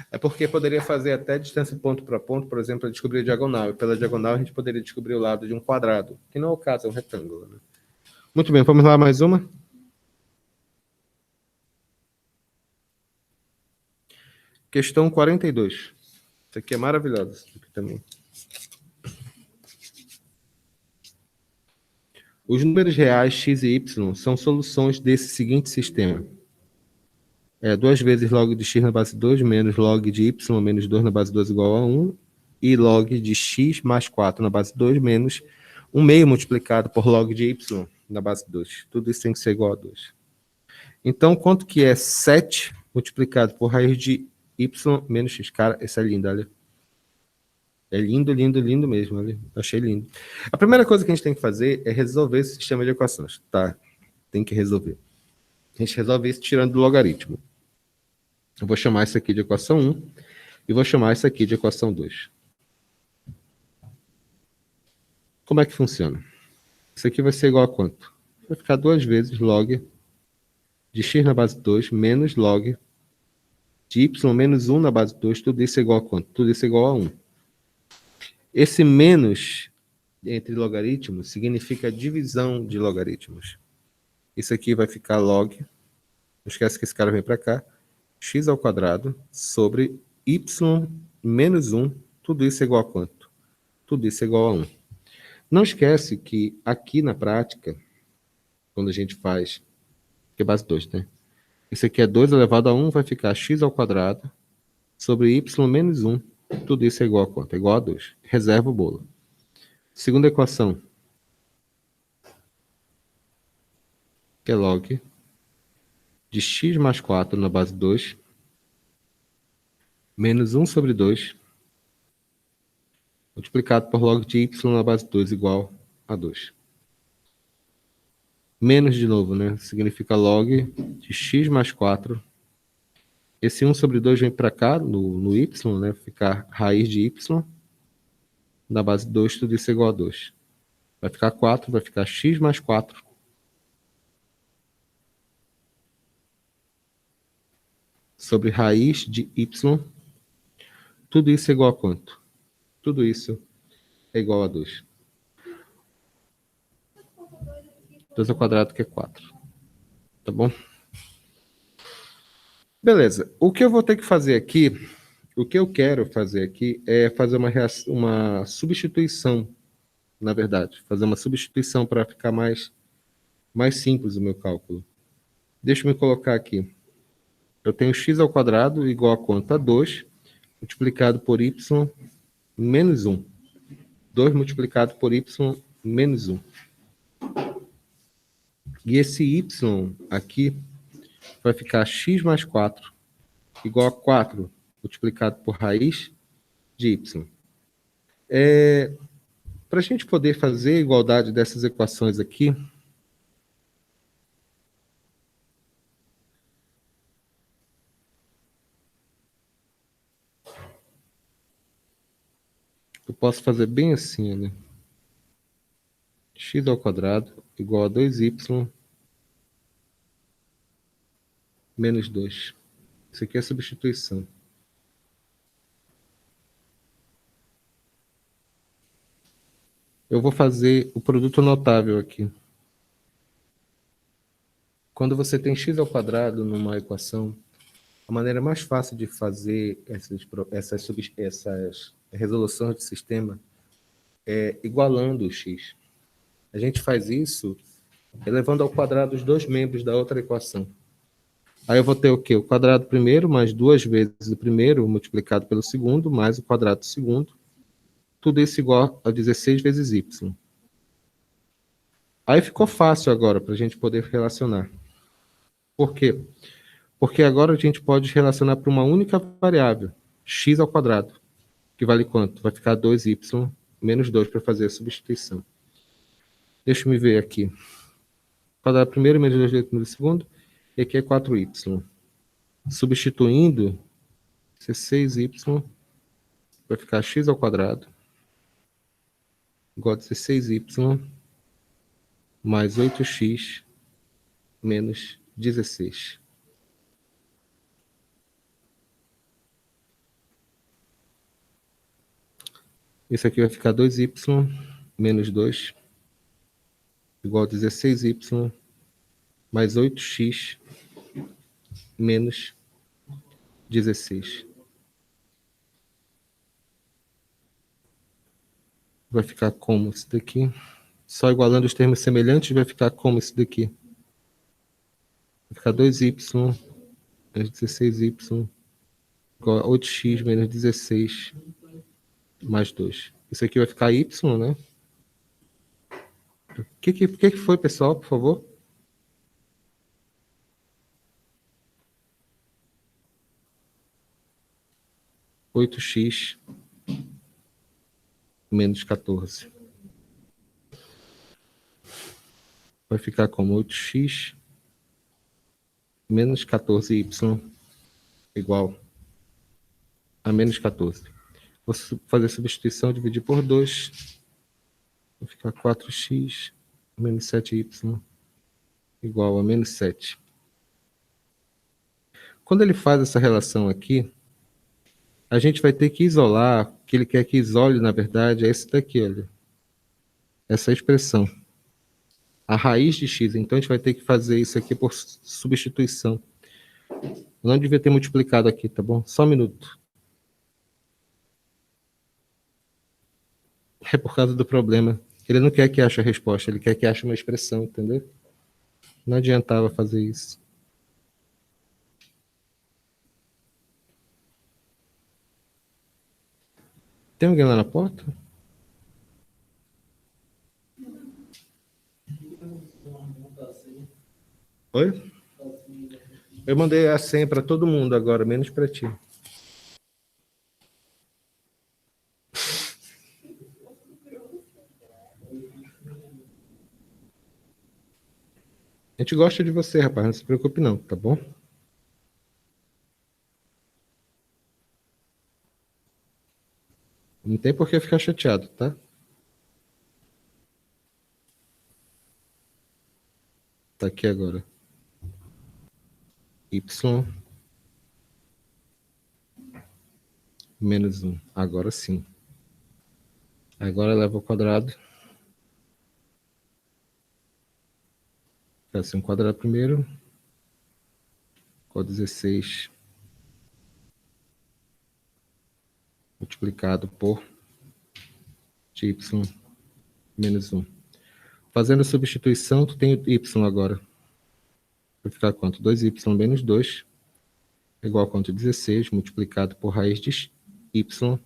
É porque poderia fazer até distância ponto para ponto, por exemplo, para descobrir a diagonal. E pela diagonal a gente poderia descobrir o lado de um quadrado, que não é o caso, é um retângulo. Né? Muito bem, vamos lá mais uma. Questão 42. Isso aqui é maravilhoso. Isso aqui também. Os números reais x e y são soluções desse seguinte sistema. 2 vezes log de x na base 2 menos log de y menos 2 na base 2 igual a 1 e log de x mais 4 na base 2 menos 1 meio multiplicado por log de y na base 2. Tudo isso tem que ser igual a 2. Então, quanto que é 7 multiplicado por raiz de y menos x? Cara, esse é lindo, olha. É lindo, lindo, lindo mesmo. Olha. Achei lindo. A primeira coisa que a gente tem que fazer é resolver esse sistema de equações. Tá, tem que resolver. A gente resolve isso tirando do logaritmo. Eu vou chamar isso aqui de equação 1 e vou chamar isso aqui de equação 2. Como é que funciona? Isso aqui vai ser igual a quanto? Vai ficar 2 vezes log de x na base 2 menos log de y menos 1 na base 2. Tudo isso é igual a quanto? Tudo isso é igual a 1. Esse menos entre logaritmos significa divisão de logaritmos. Isso aqui vai ficar log, não esquece que esse cara vem para cá, x ao quadrado sobre y menos 1, tudo isso é igual a quanto? Tudo isso é igual a 1. Não esquece que aqui na prática, quando a gente faz, que é base 2, né? Isso aqui é 2 elevado a 1, vai ficar x ao quadrado sobre y menos 1, tudo isso é igual a quanto? É igual a 2. Reserva o bolo. Segunda equação, que é log de x mais 4 na base 2, menos 1 sobre 2, multiplicado por log de y na base 2 igual a 2. Menos de novo, né? Significa log de x mais 4. Esse 1 sobre 2 vem para cá, no y, né? Ficar raiz de y. Na base 2, tudo isso é igual a 2. Vai ficar 4, vai ficar x mais 4. Sobre raiz de y. Tudo isso é igual a quanto? Tudo isso é igual a 2. 2 ao quadrado que é 4. Tá bom? Beleza. O que eu vou ter que fazer aqui, o que eu quero fazer aqui é fazer uma substituição, na verdade. Fazer uma substituição para ficar mais simples o meu cálculo. Deixa eu me colocar aqui. Eu tenho x ao quadrado igual a quanto? A 2, multiplicado por y menos 1. 2 multiplicado por y menos 1. E esse y aqui vai ficar x mais 4 igual a 4 multiplicado por raiz de y. Para a gente poder fazer a igualdade dessas equações aqui, eu posso fazer bem assim, né? X ao quadrado igual a 2y menos 2. Isso aqui é a substituição. Eu vou fazer o produto notável aqui. Quando você tem x ao quadrado numa equação, a maneira mais fácil de fazer essas resoluções de sistema é igualando o x. A gente faz isso elevando ao quadrado os dois membros da outra equação. Aí eu vou ter o quê? O quadrado primeiro mais 2 vezes o primeiro multiplicado pelo segundo, mais o quadrado do segundo. Tudo isso igual a 16 vezes y. Aí ficou fácil agora para a gente poder relacionar. Por quê? Porque agora a gente pode relacionar para uma única variável, x ao quadrado, que vale quanto? Vai ficar 2y menos 2 para fazer a substituição. Deixa eu me ver aqui. Quadrado primeiro menos 2 vezes no segundo, e aqui é 4y. Substituindo, 16y vai ficar x ao quadrado igual a 16y mais 8x menos 16. Isso aqui vai ficar 2y menos 2 igual a 16y mais 8x menos 16. Vai ficar como isso daqui? Só igualando os termos semelhantes, vai ficar como isso daqui? Vai ficar 2y menos 16y igual a 8x menos 16 mais 2. Isso aqui vai ficar y, né? O que foi, pessoal, por favor? Oito x menos 14. Vai ficar como 8x menos 14y igual a menos 14. Vou fazer a substituição, dividir por 2. Vai ficar 4x menos 7y igual a menos 7. Quando ele faz essa relação aqui, a gente vai ter que isolar, o que ele quer que isole, na verdade, é esse daqui, olha. Essa expressão. A raiz de x. Então, a gente vai ter que fazer isso aqui por substituição. Eu não devia ter multiplicado aqui, tá bom? Só um minuto. É por causa do problema. Ele não quer que ache a resposta, ele quer que ache uma expressão, entendeu? Não adiantava fazer isso. Tem alguém lá na porta? Oi? Eu mandei a senha para todo mundo agora, menos para ti. A gente gosta de você, rapaz, não se preocupe não, tá bom? Não tem por que ficar chateado, tá? Tá aqui agora. Y menos 1. Agora sim. Agora leva ao quadrado. Vai ser um quadrado primeiro. Com 16 multiplicado por y menos 1. Fazendo a substituição, tu tem o y agora. Vai ficar quanto? 2y menos 2 igual a quanto? 16 multiplicado por raiz de y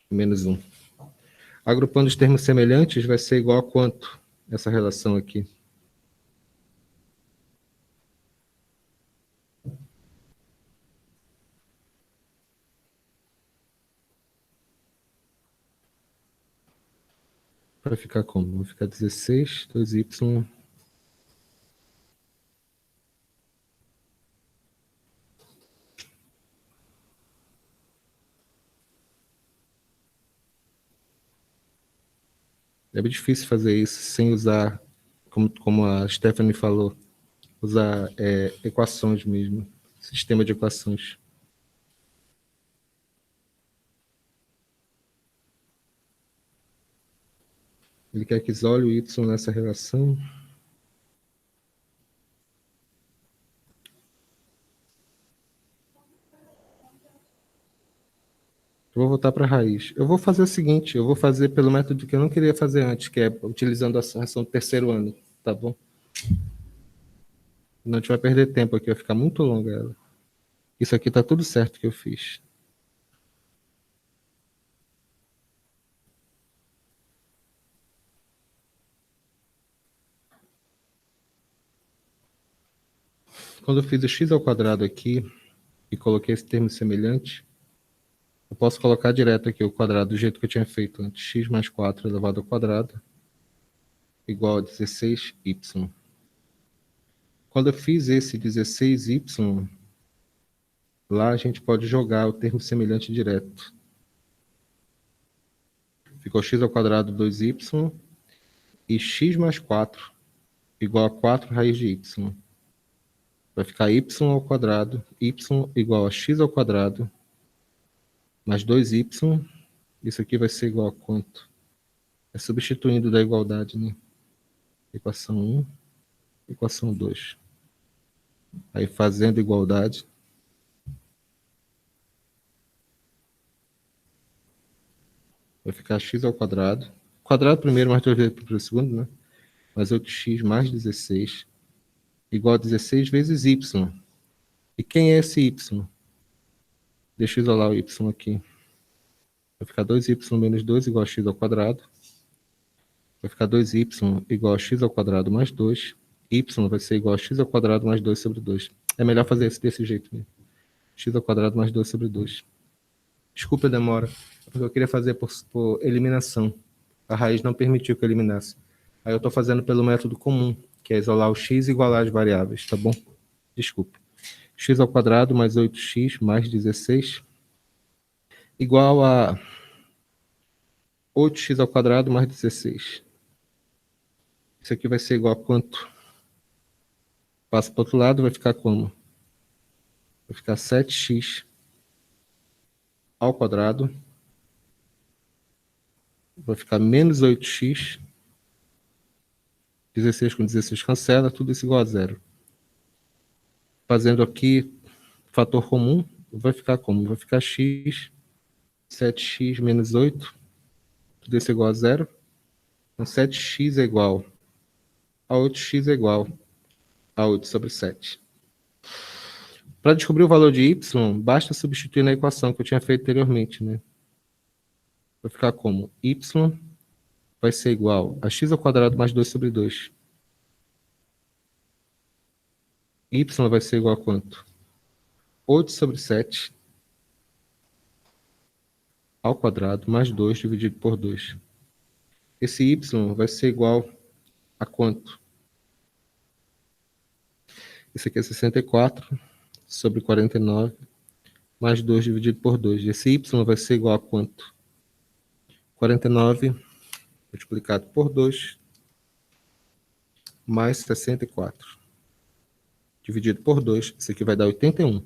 menos 1. Agrupando os termos semelhantes, vai ser igual a quanto essa relação aqui? Vai ficar como? Vai ficar 16, 2y. É bem difícil fazer isso sem usar, como a Stephanie falou, usar equações mesmo, sistema de equações. Ele quer que isole o y nessa relação. Eu vou voltar para a raiz. Eu vou fazer o seguinte, eu vou fazer pelo método que eu não queria fazer antes, que é utilizando a ração do terceiro ano, tá bom? Não a gente vai perder tempo aqui, vai ficar muito longa ela. Isso aqui tá tudo certo que eu fiz. Quando eu fiz o x ao quadrado aqui e coloquei esse termo semelhante, eu posso colocar direto aqui o quadrado do jeito que eu tinha feito antes. X mais 4 elevado ao quadrado igual a 16y. Quando eu fiz esse 16y, lá a gente pode jogar o termo semelhante direto. Ficou x ao quadrado 2y e x mais 4 igual a 4 raiz de y. Vai ficar y ao quadrado, y igual a x ao quadrado, mais 2y. Isso aqui vai ser igual a quanto? É substituindo da igualdade, né? Equação 1, equação 2. Aí fazendo igualdade. Vai ficar x ao quadrado. Quadrado primeiro, mais 2 vezes para o segundo, né? Mais 8x mais 16. Igual a 16 vezes y. E quem é esse y? Deixa eu isolar o y aqui. Vai ficar 2y menos 2 igual a x ao quadrado. Vai ficar 2y igual a x ao quadrado mais 2. Y vai ser igual a x ao quadrado mais 2 sobre 2. É melhor fazer isso desse jeito mesmo. X ao quadrado mais 2 sobre 2. Desculpa a demora, porque eu queria fazer por eliminação. A raiz não permitiu que eu eliminasse. Aí eu estou fazendo pelo método comum, que é isolar o x e igualar as variáveis, tá bom? Desculpa. X ao quadrado mais 8x mais 16 igual a 8x ao quadrado mais 16. Isso aqui vai ser igual a quanto? Passa para o outro lado, vai ficar como? Vai ficar 7x ao quadrado. Vai ficar menos 8x. 16 com 16 cancela, tudo isso igual a zero. Fazendo aqui fator comum, vai ficar como? Vai ficar x, 7x menos 8, tudo isso igual a zero. Então 7x é igual a 8x é igual a 8 sobre 7. Para descobrir o valor de y, basta substituir na equação que eu tinha feito anteriormente, né? Vai ficar como? Y vai ser igual a x ao quadrado mais 2 sobre 2. Y vai ser igual a quanto? 8 sobre 7 ao quadrado mais 2 dividido por 2. Esse y vai ser igual a quanto? Esse aqui é 64 sobre 49 mais 2 dividido por 2. Esse y vai ser igual a quanto? 49 multiplicado por 2 mais 64 dividido por 2. Isso aqui vai dar 81.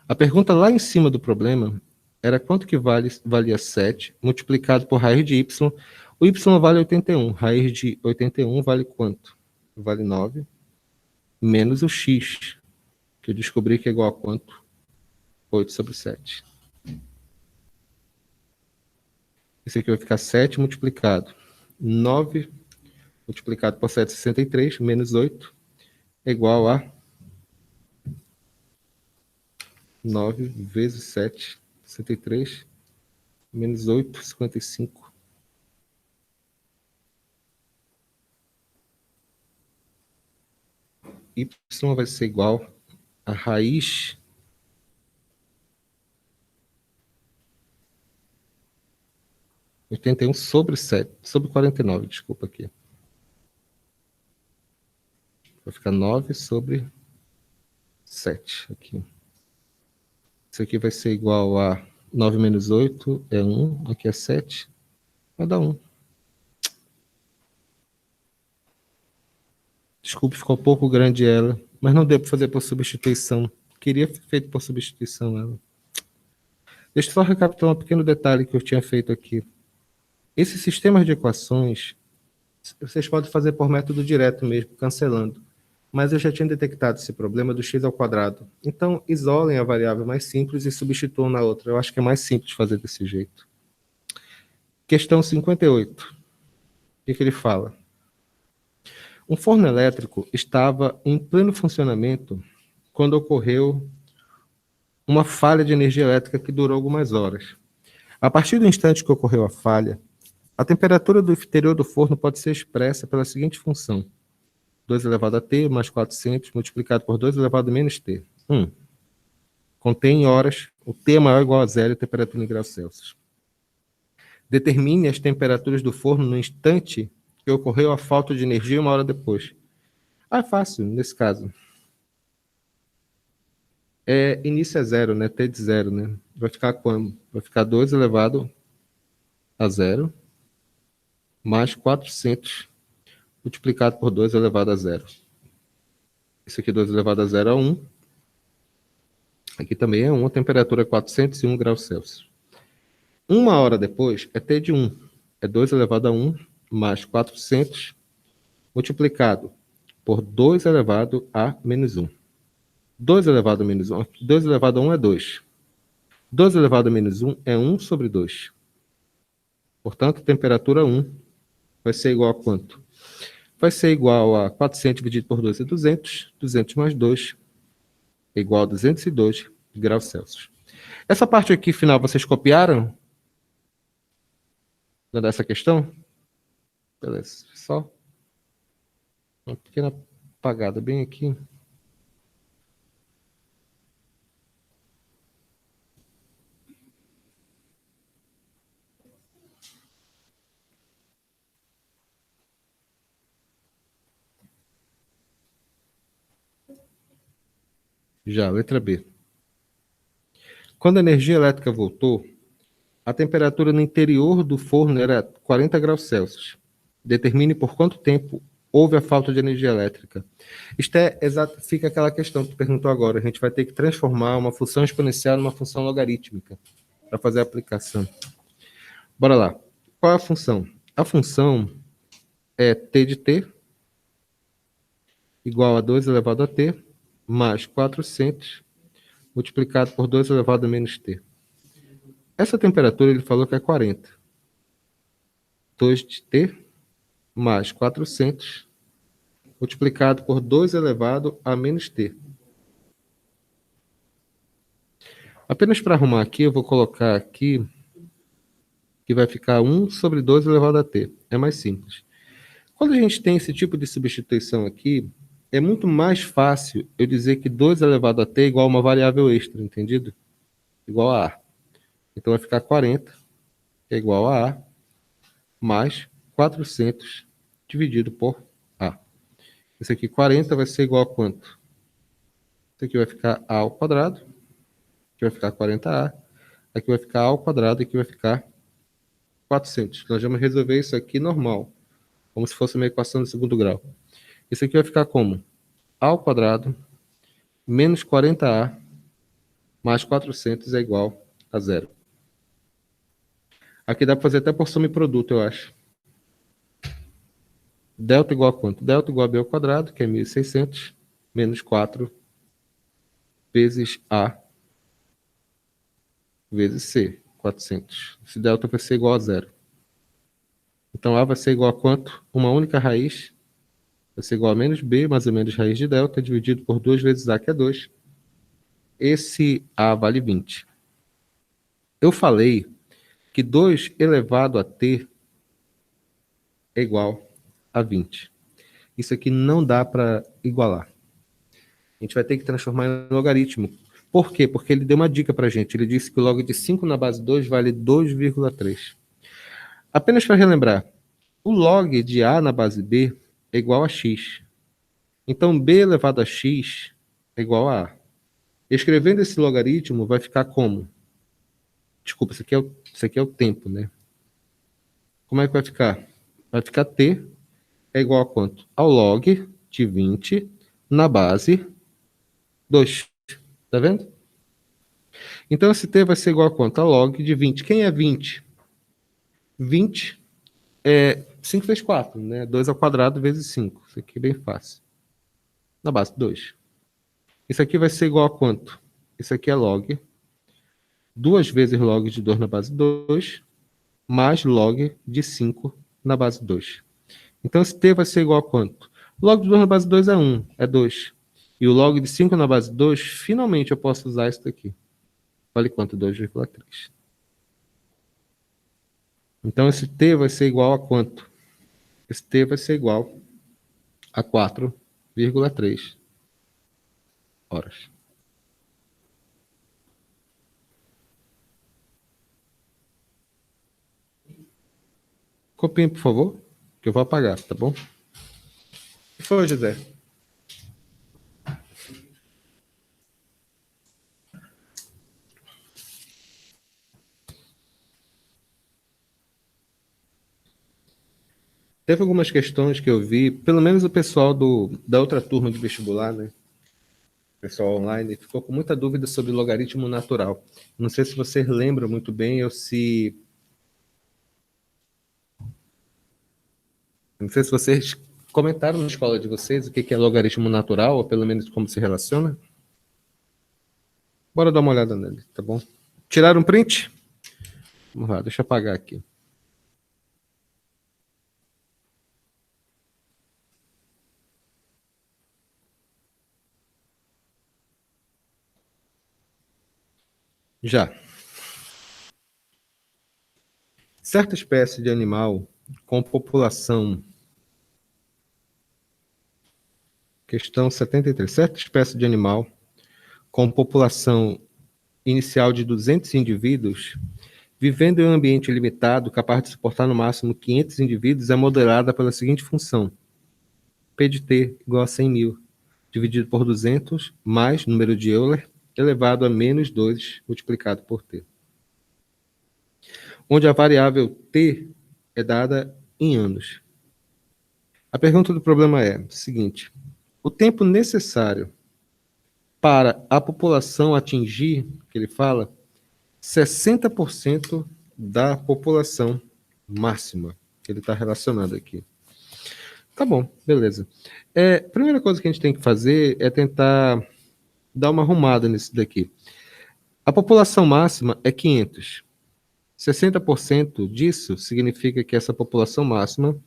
A pergunta lá em cima do problema era quanto que valia 7 multiplicado por raiz de y. O y vale 81. Raiz de 81 vale quanto? Vale 9. Menos o x, que eu descobri que é igual a quanto? 8 sobre 7. Esse aqui vai ficar 7 multiplicado. 9 multiplicado por 7, 63, menos 8, é igual a 9 vezes 7, 63, menos 8, 55. Y vai ser igual a raiz de 81 sobre 7, sobre 49, desculpa aqui. Vai ficar 9 sobre 7 aqui. Isso aqui vai ser igual a 9 menos 8 é 1, aqui é 7, vai dar 1. Desculpe, ficou um pouco grande ela, mas não deu para fazer por substituição. Queria ter feito por substituição ela. Deixa eu só recapitular um pequeno detalhe que eu tinha feito aqui. Esses sistemas de equações, vocês podem fazer por método direto mesmo, cancelando. Mas eu já tinha detectado esse problema do x ao quadrado. Então, isolem a variável mais simples e substituam na outra. Eu acho que é mais simples fazer desse jeito. Questão 58. O que ele fala? Um forno elétrico estava em pleno funcionamento quando ocorreu uma falha de energia elétrica que durou algumas horas. A partir do instante que ocorreu a falha, a temperatura do interior do forno pode ser expressa pela seguinte função: 2 elevado a t mais 400 multiplicado por 2 elevado a menos t. Contém em horas, o t é maior ou igual a zero e a temperatura em graus Celsius. Determine as temperaturas do forno no instante que ocorreu a falta de energia uma hora depois. É fácil, nesse caso. Início é zero, né? T de zero, né? Vai ficar como? Vai ficar 2 elevado a zero, mais 400 multiplicado por 2 elevado a zero. Isso aqui 2 elevado a zero é 1. Aqui também é 1, a temperatura é 401 graus Celsius. Uma hora depois é T de 1. É 2 elevado a 1 mais 400 multiplicado por 2 elevado a menos 1. 2 elevado a menos 1, 2 elevado a 1 é 2. 2 elevado a menos 1 é 1 sobre 2. Portanto, temperatura 1 vai ser igual a quanto? Vai ser igual a 400 dividido por 2 é 200. 200 mais 2 é igual a 202 graus Celsius. Essa parte aqui final vocês copiaram? Dessa questão? Beleza. Só uma pequena apagada bem aqui. Já, letra B. Quando a energia elétrica voltou, a temperatura no interior do forno era 40 graus Celsius. Determine por quanto tempo houve a falta de energia elétrica. Isto é exato, fica aquela questão que tu perguntou agora. A gente vai ter que transformar uma função exponencial numa função logarítmica para fazer a aplicação. Bora lá. Qual é a função? A função é t de t igual a 2 elevado a t mais 400 multiplicado por 2 elevado a menos t. Essa temperatura ele falou que é 40. 2 de t mais 400 multiplicado por 2 elevado a menos t. Apenas para arrumar aqui, eu vou colocar aqui que vai ficar 1 sobre 2 elevado a t. É mais simples. Quando a gente tem esse tipo de substituição aqui, é muito mais fácil eu dizer que 2 elevado a t é igual a uma variável extra, entendido? Igual a A. Então vai ficar 40, que é igual a A, mais 400 dividido por A. Esse aqui, 40, vai ser igual a quanto? Isso aqui vai ficar A ao quadrado, aqui vai ficar 40A, aqui vai ficar A ao quadrado e aqui vai ficar 400. Nós vamos resolver isso aqui normal, como se fosse uma equação de segundo grau. Isso aqui vai ficar como? A ao quadrado menos 40A mais 400 é igual a zero. Aqui dá para fazer até por soma e produto, eu acho. Delta igual a quanto? Delta igual a B ao quadrado, que é 1.600, menos 4 vezes A vezes C, 400. Esse delta vai ser igual a zero. Então, A vai ser igual a quanto? Uma única raiz vai ser igual a menos B, mais ou menos raiz de delta, dividido por 2 vezes A, que é 2. Esse A vale 20. Eu falei que 2 elevado a T é igual a 20. Isso aqui não dá para igualar. A gente vai ter que transformar em logaritmo. Por quê? Porque ele deu uma dica para a gente. Ele disse que o log de 5 na base 2 vale 2,3. Apenas para relembrar, o log de A na base B é igual a x. Então, B elevado a x é igual a A. Escrevendo esse logaritmo, vai ficar como? Desculpa, isso aqui é o tempo, né? Como é que vai ficar? Vai ficar T é igual a quanto? Ao log de 20 na base 2. Tá vendo? Então, esse T vai ser igual a quanto? Ao log de 20. Quem é 20? 20 é 5 vezes 4, né? 2 ao quadrado vezes 5. Isso aqui é bem fácil. Na base 2. Isso aqui vai ser igual a quanto? Isso aqui é log. 2 vezes log de 2 na base 2, mais log de 5 na base 2. Então, esse T vai ser igual a quanto? Log de 2 na base 2 é 1, é 2. E o log de 5 na base 2, finalmente eu posso usar isso daqui. Vale quanto? 2,3. Então, esse T vai ser igual a quanto? Esse T vai ser igual a 4,3 horas. Copiem, por favor, que eu vou apagar, tá bom? O que foi, José? Teve algumas questões que eu vi, pelo menos o pessoal da outra turma de vestibular, né? O pessoal online, ficou com muita dúvida sobre logaritmo natural. Não sei se vocês lembram muito bem ou se. Não sei se vocês comentaram na escola de vocês o que é logaritmo natural, ou pelo menos como se relaciona. Bora dar uma olhada nele, tá bom? Tiraram um print? Vamos lá, deixa eu apagar aqui. Já. Certa espécie de animal com população. Questão 73. Certa espécie de animal com população inicial de 200 indivíduos, vivendo em um ambiente limitado, capaz de suportar no máximo 500 indivíduos, é modelada pela seguinte função: P de t igual a 100.000, dividido por 200, mais número de Euler, elevado a menos 2, multiplicado por t. Onde a variável t é dada em anos. A pergunta do problema é o seguinte: o tempo necessário para a população atingir, que ele fala, 60% da população máxima, que ele está relacionando aqui. Tá bom, beleza. A primeira coisa que a gente tem que fazer é tentar dar uma arrumada nisso daqui. A população máxima é 500. 60% disso significa que essa população máxima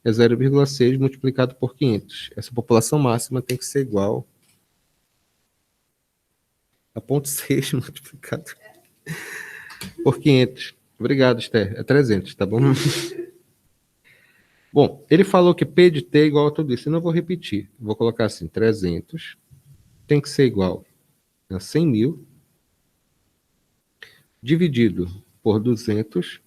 é 0,6 multiplicado por 500. Essa população máxima tem que ser igual a 0,6 multiplicado por 500. Obrigado, Esther. É 300, tá bom? Bom, ele falou que P de t é igual a tudo isso. Eu não vou repetir. Vou colocar assim, 300 tem que ser igual a 100.000 dividido por 200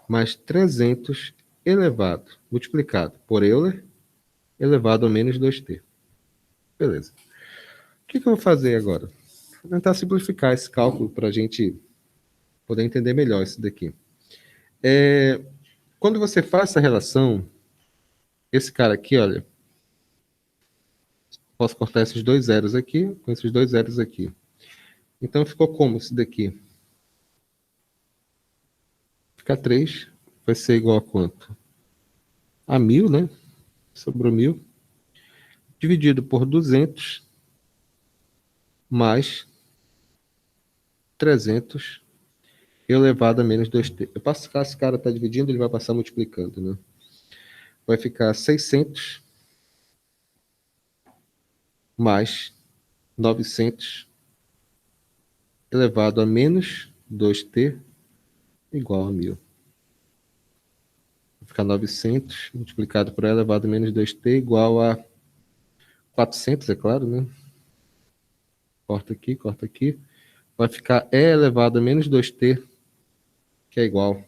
mais 300 elevado, multiplicado por Euler, elevado a menos 2t. Beleza. O que eu vou fazer agora? Vou tentar simplificar esse cálculo para a gente poder entender melhor isso daqui. Quando você faz essa relação, esse cara aqui, olha, posso cortar esses dois zeros aqui com esses dois zeros aqui. Então ficou como isso daqui? Fica 3, vai ser igual a quanto? A 1.000, né? Sobrou 1.000. Dividido por 200 mais 300 elevado a menos 2t. Eu passo, se esse cara está dividindo, ele vai passar multiplicando, né? Vai ficar 600 mais 900 elevado a menos 2t igual a 1.000. Vai ficar 900 multiplicado por e elevado a menos 2t igual a 400, é claro, né? Corta aqui, corta aqui. Vai ficar e elevado a menos 2t, que é igual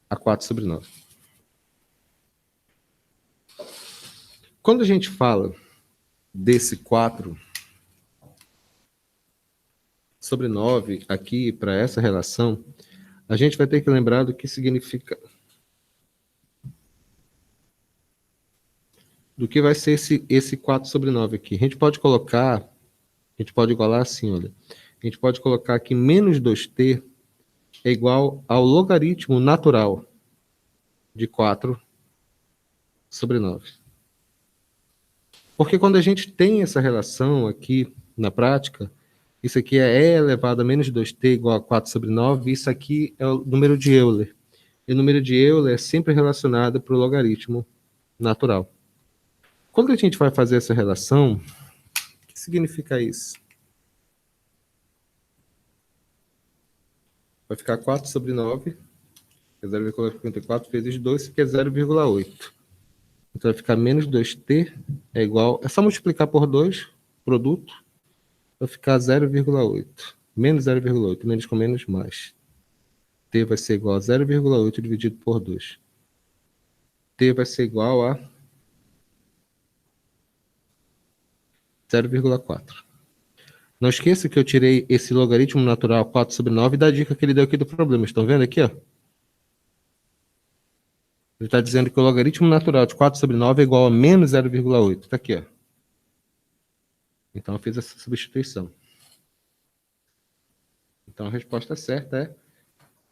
a 4 sobre 9. Quando a gente fala desse 4 sobre 9 aqui para essa relação, a gente vai ter que lembrar do que significa, do que vai ser esse 4 sobre 9 aqui. A gente pode colocar, a gente pode igualar assim, olha. A gente pode colocar que menos 2t é igual ao logaritmo natural de 4 sobre 9. Porque quando a gente tem essa relação aqui na prática, isso aqui é e elevado a menos 2t igual a 4 sobre 9, isso aqui é o número de Euler. E o número de Euler é sempre relacionado para o logaritmo natural. Quando a gente vai fazer essa relação, o que significa isso? Vai ficar 4 sobre 9, que é 0,54 vezes 2, que é 0,8. Então vai ficar menos 2t é igual... É só multiplicar por 2, produto, vai ficar 0,8. Menos 0,8, menos com menos, mais. T vai ser igual a 0,8 dividido por 2. T vai ser igual a 0,4. Não esqueça que eu tirei esse logaritmo natural 4 sobre 9 da dica que ele deu aqui do problema. Estão vendo aqui, ó? Ele está dizendo que o logaritmo natural de 4 sobre 9 é igual a menos 0,8. Está aqui, ó. Então eu fiz essa substituição. Então a resposta certa é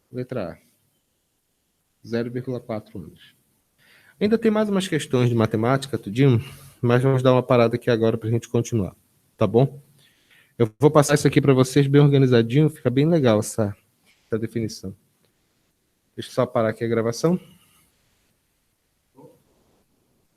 letra A. 0,4 anos. Ainda tem mais umas questões de matemática, tudinho, mas vamos dar uma parada aqui agora para a gente continuar, tá bom? Eu vou passar isso aqui para vocês bem organizadinho, fica bem legal essa definição. Deixa eu só parar aqui a gravação.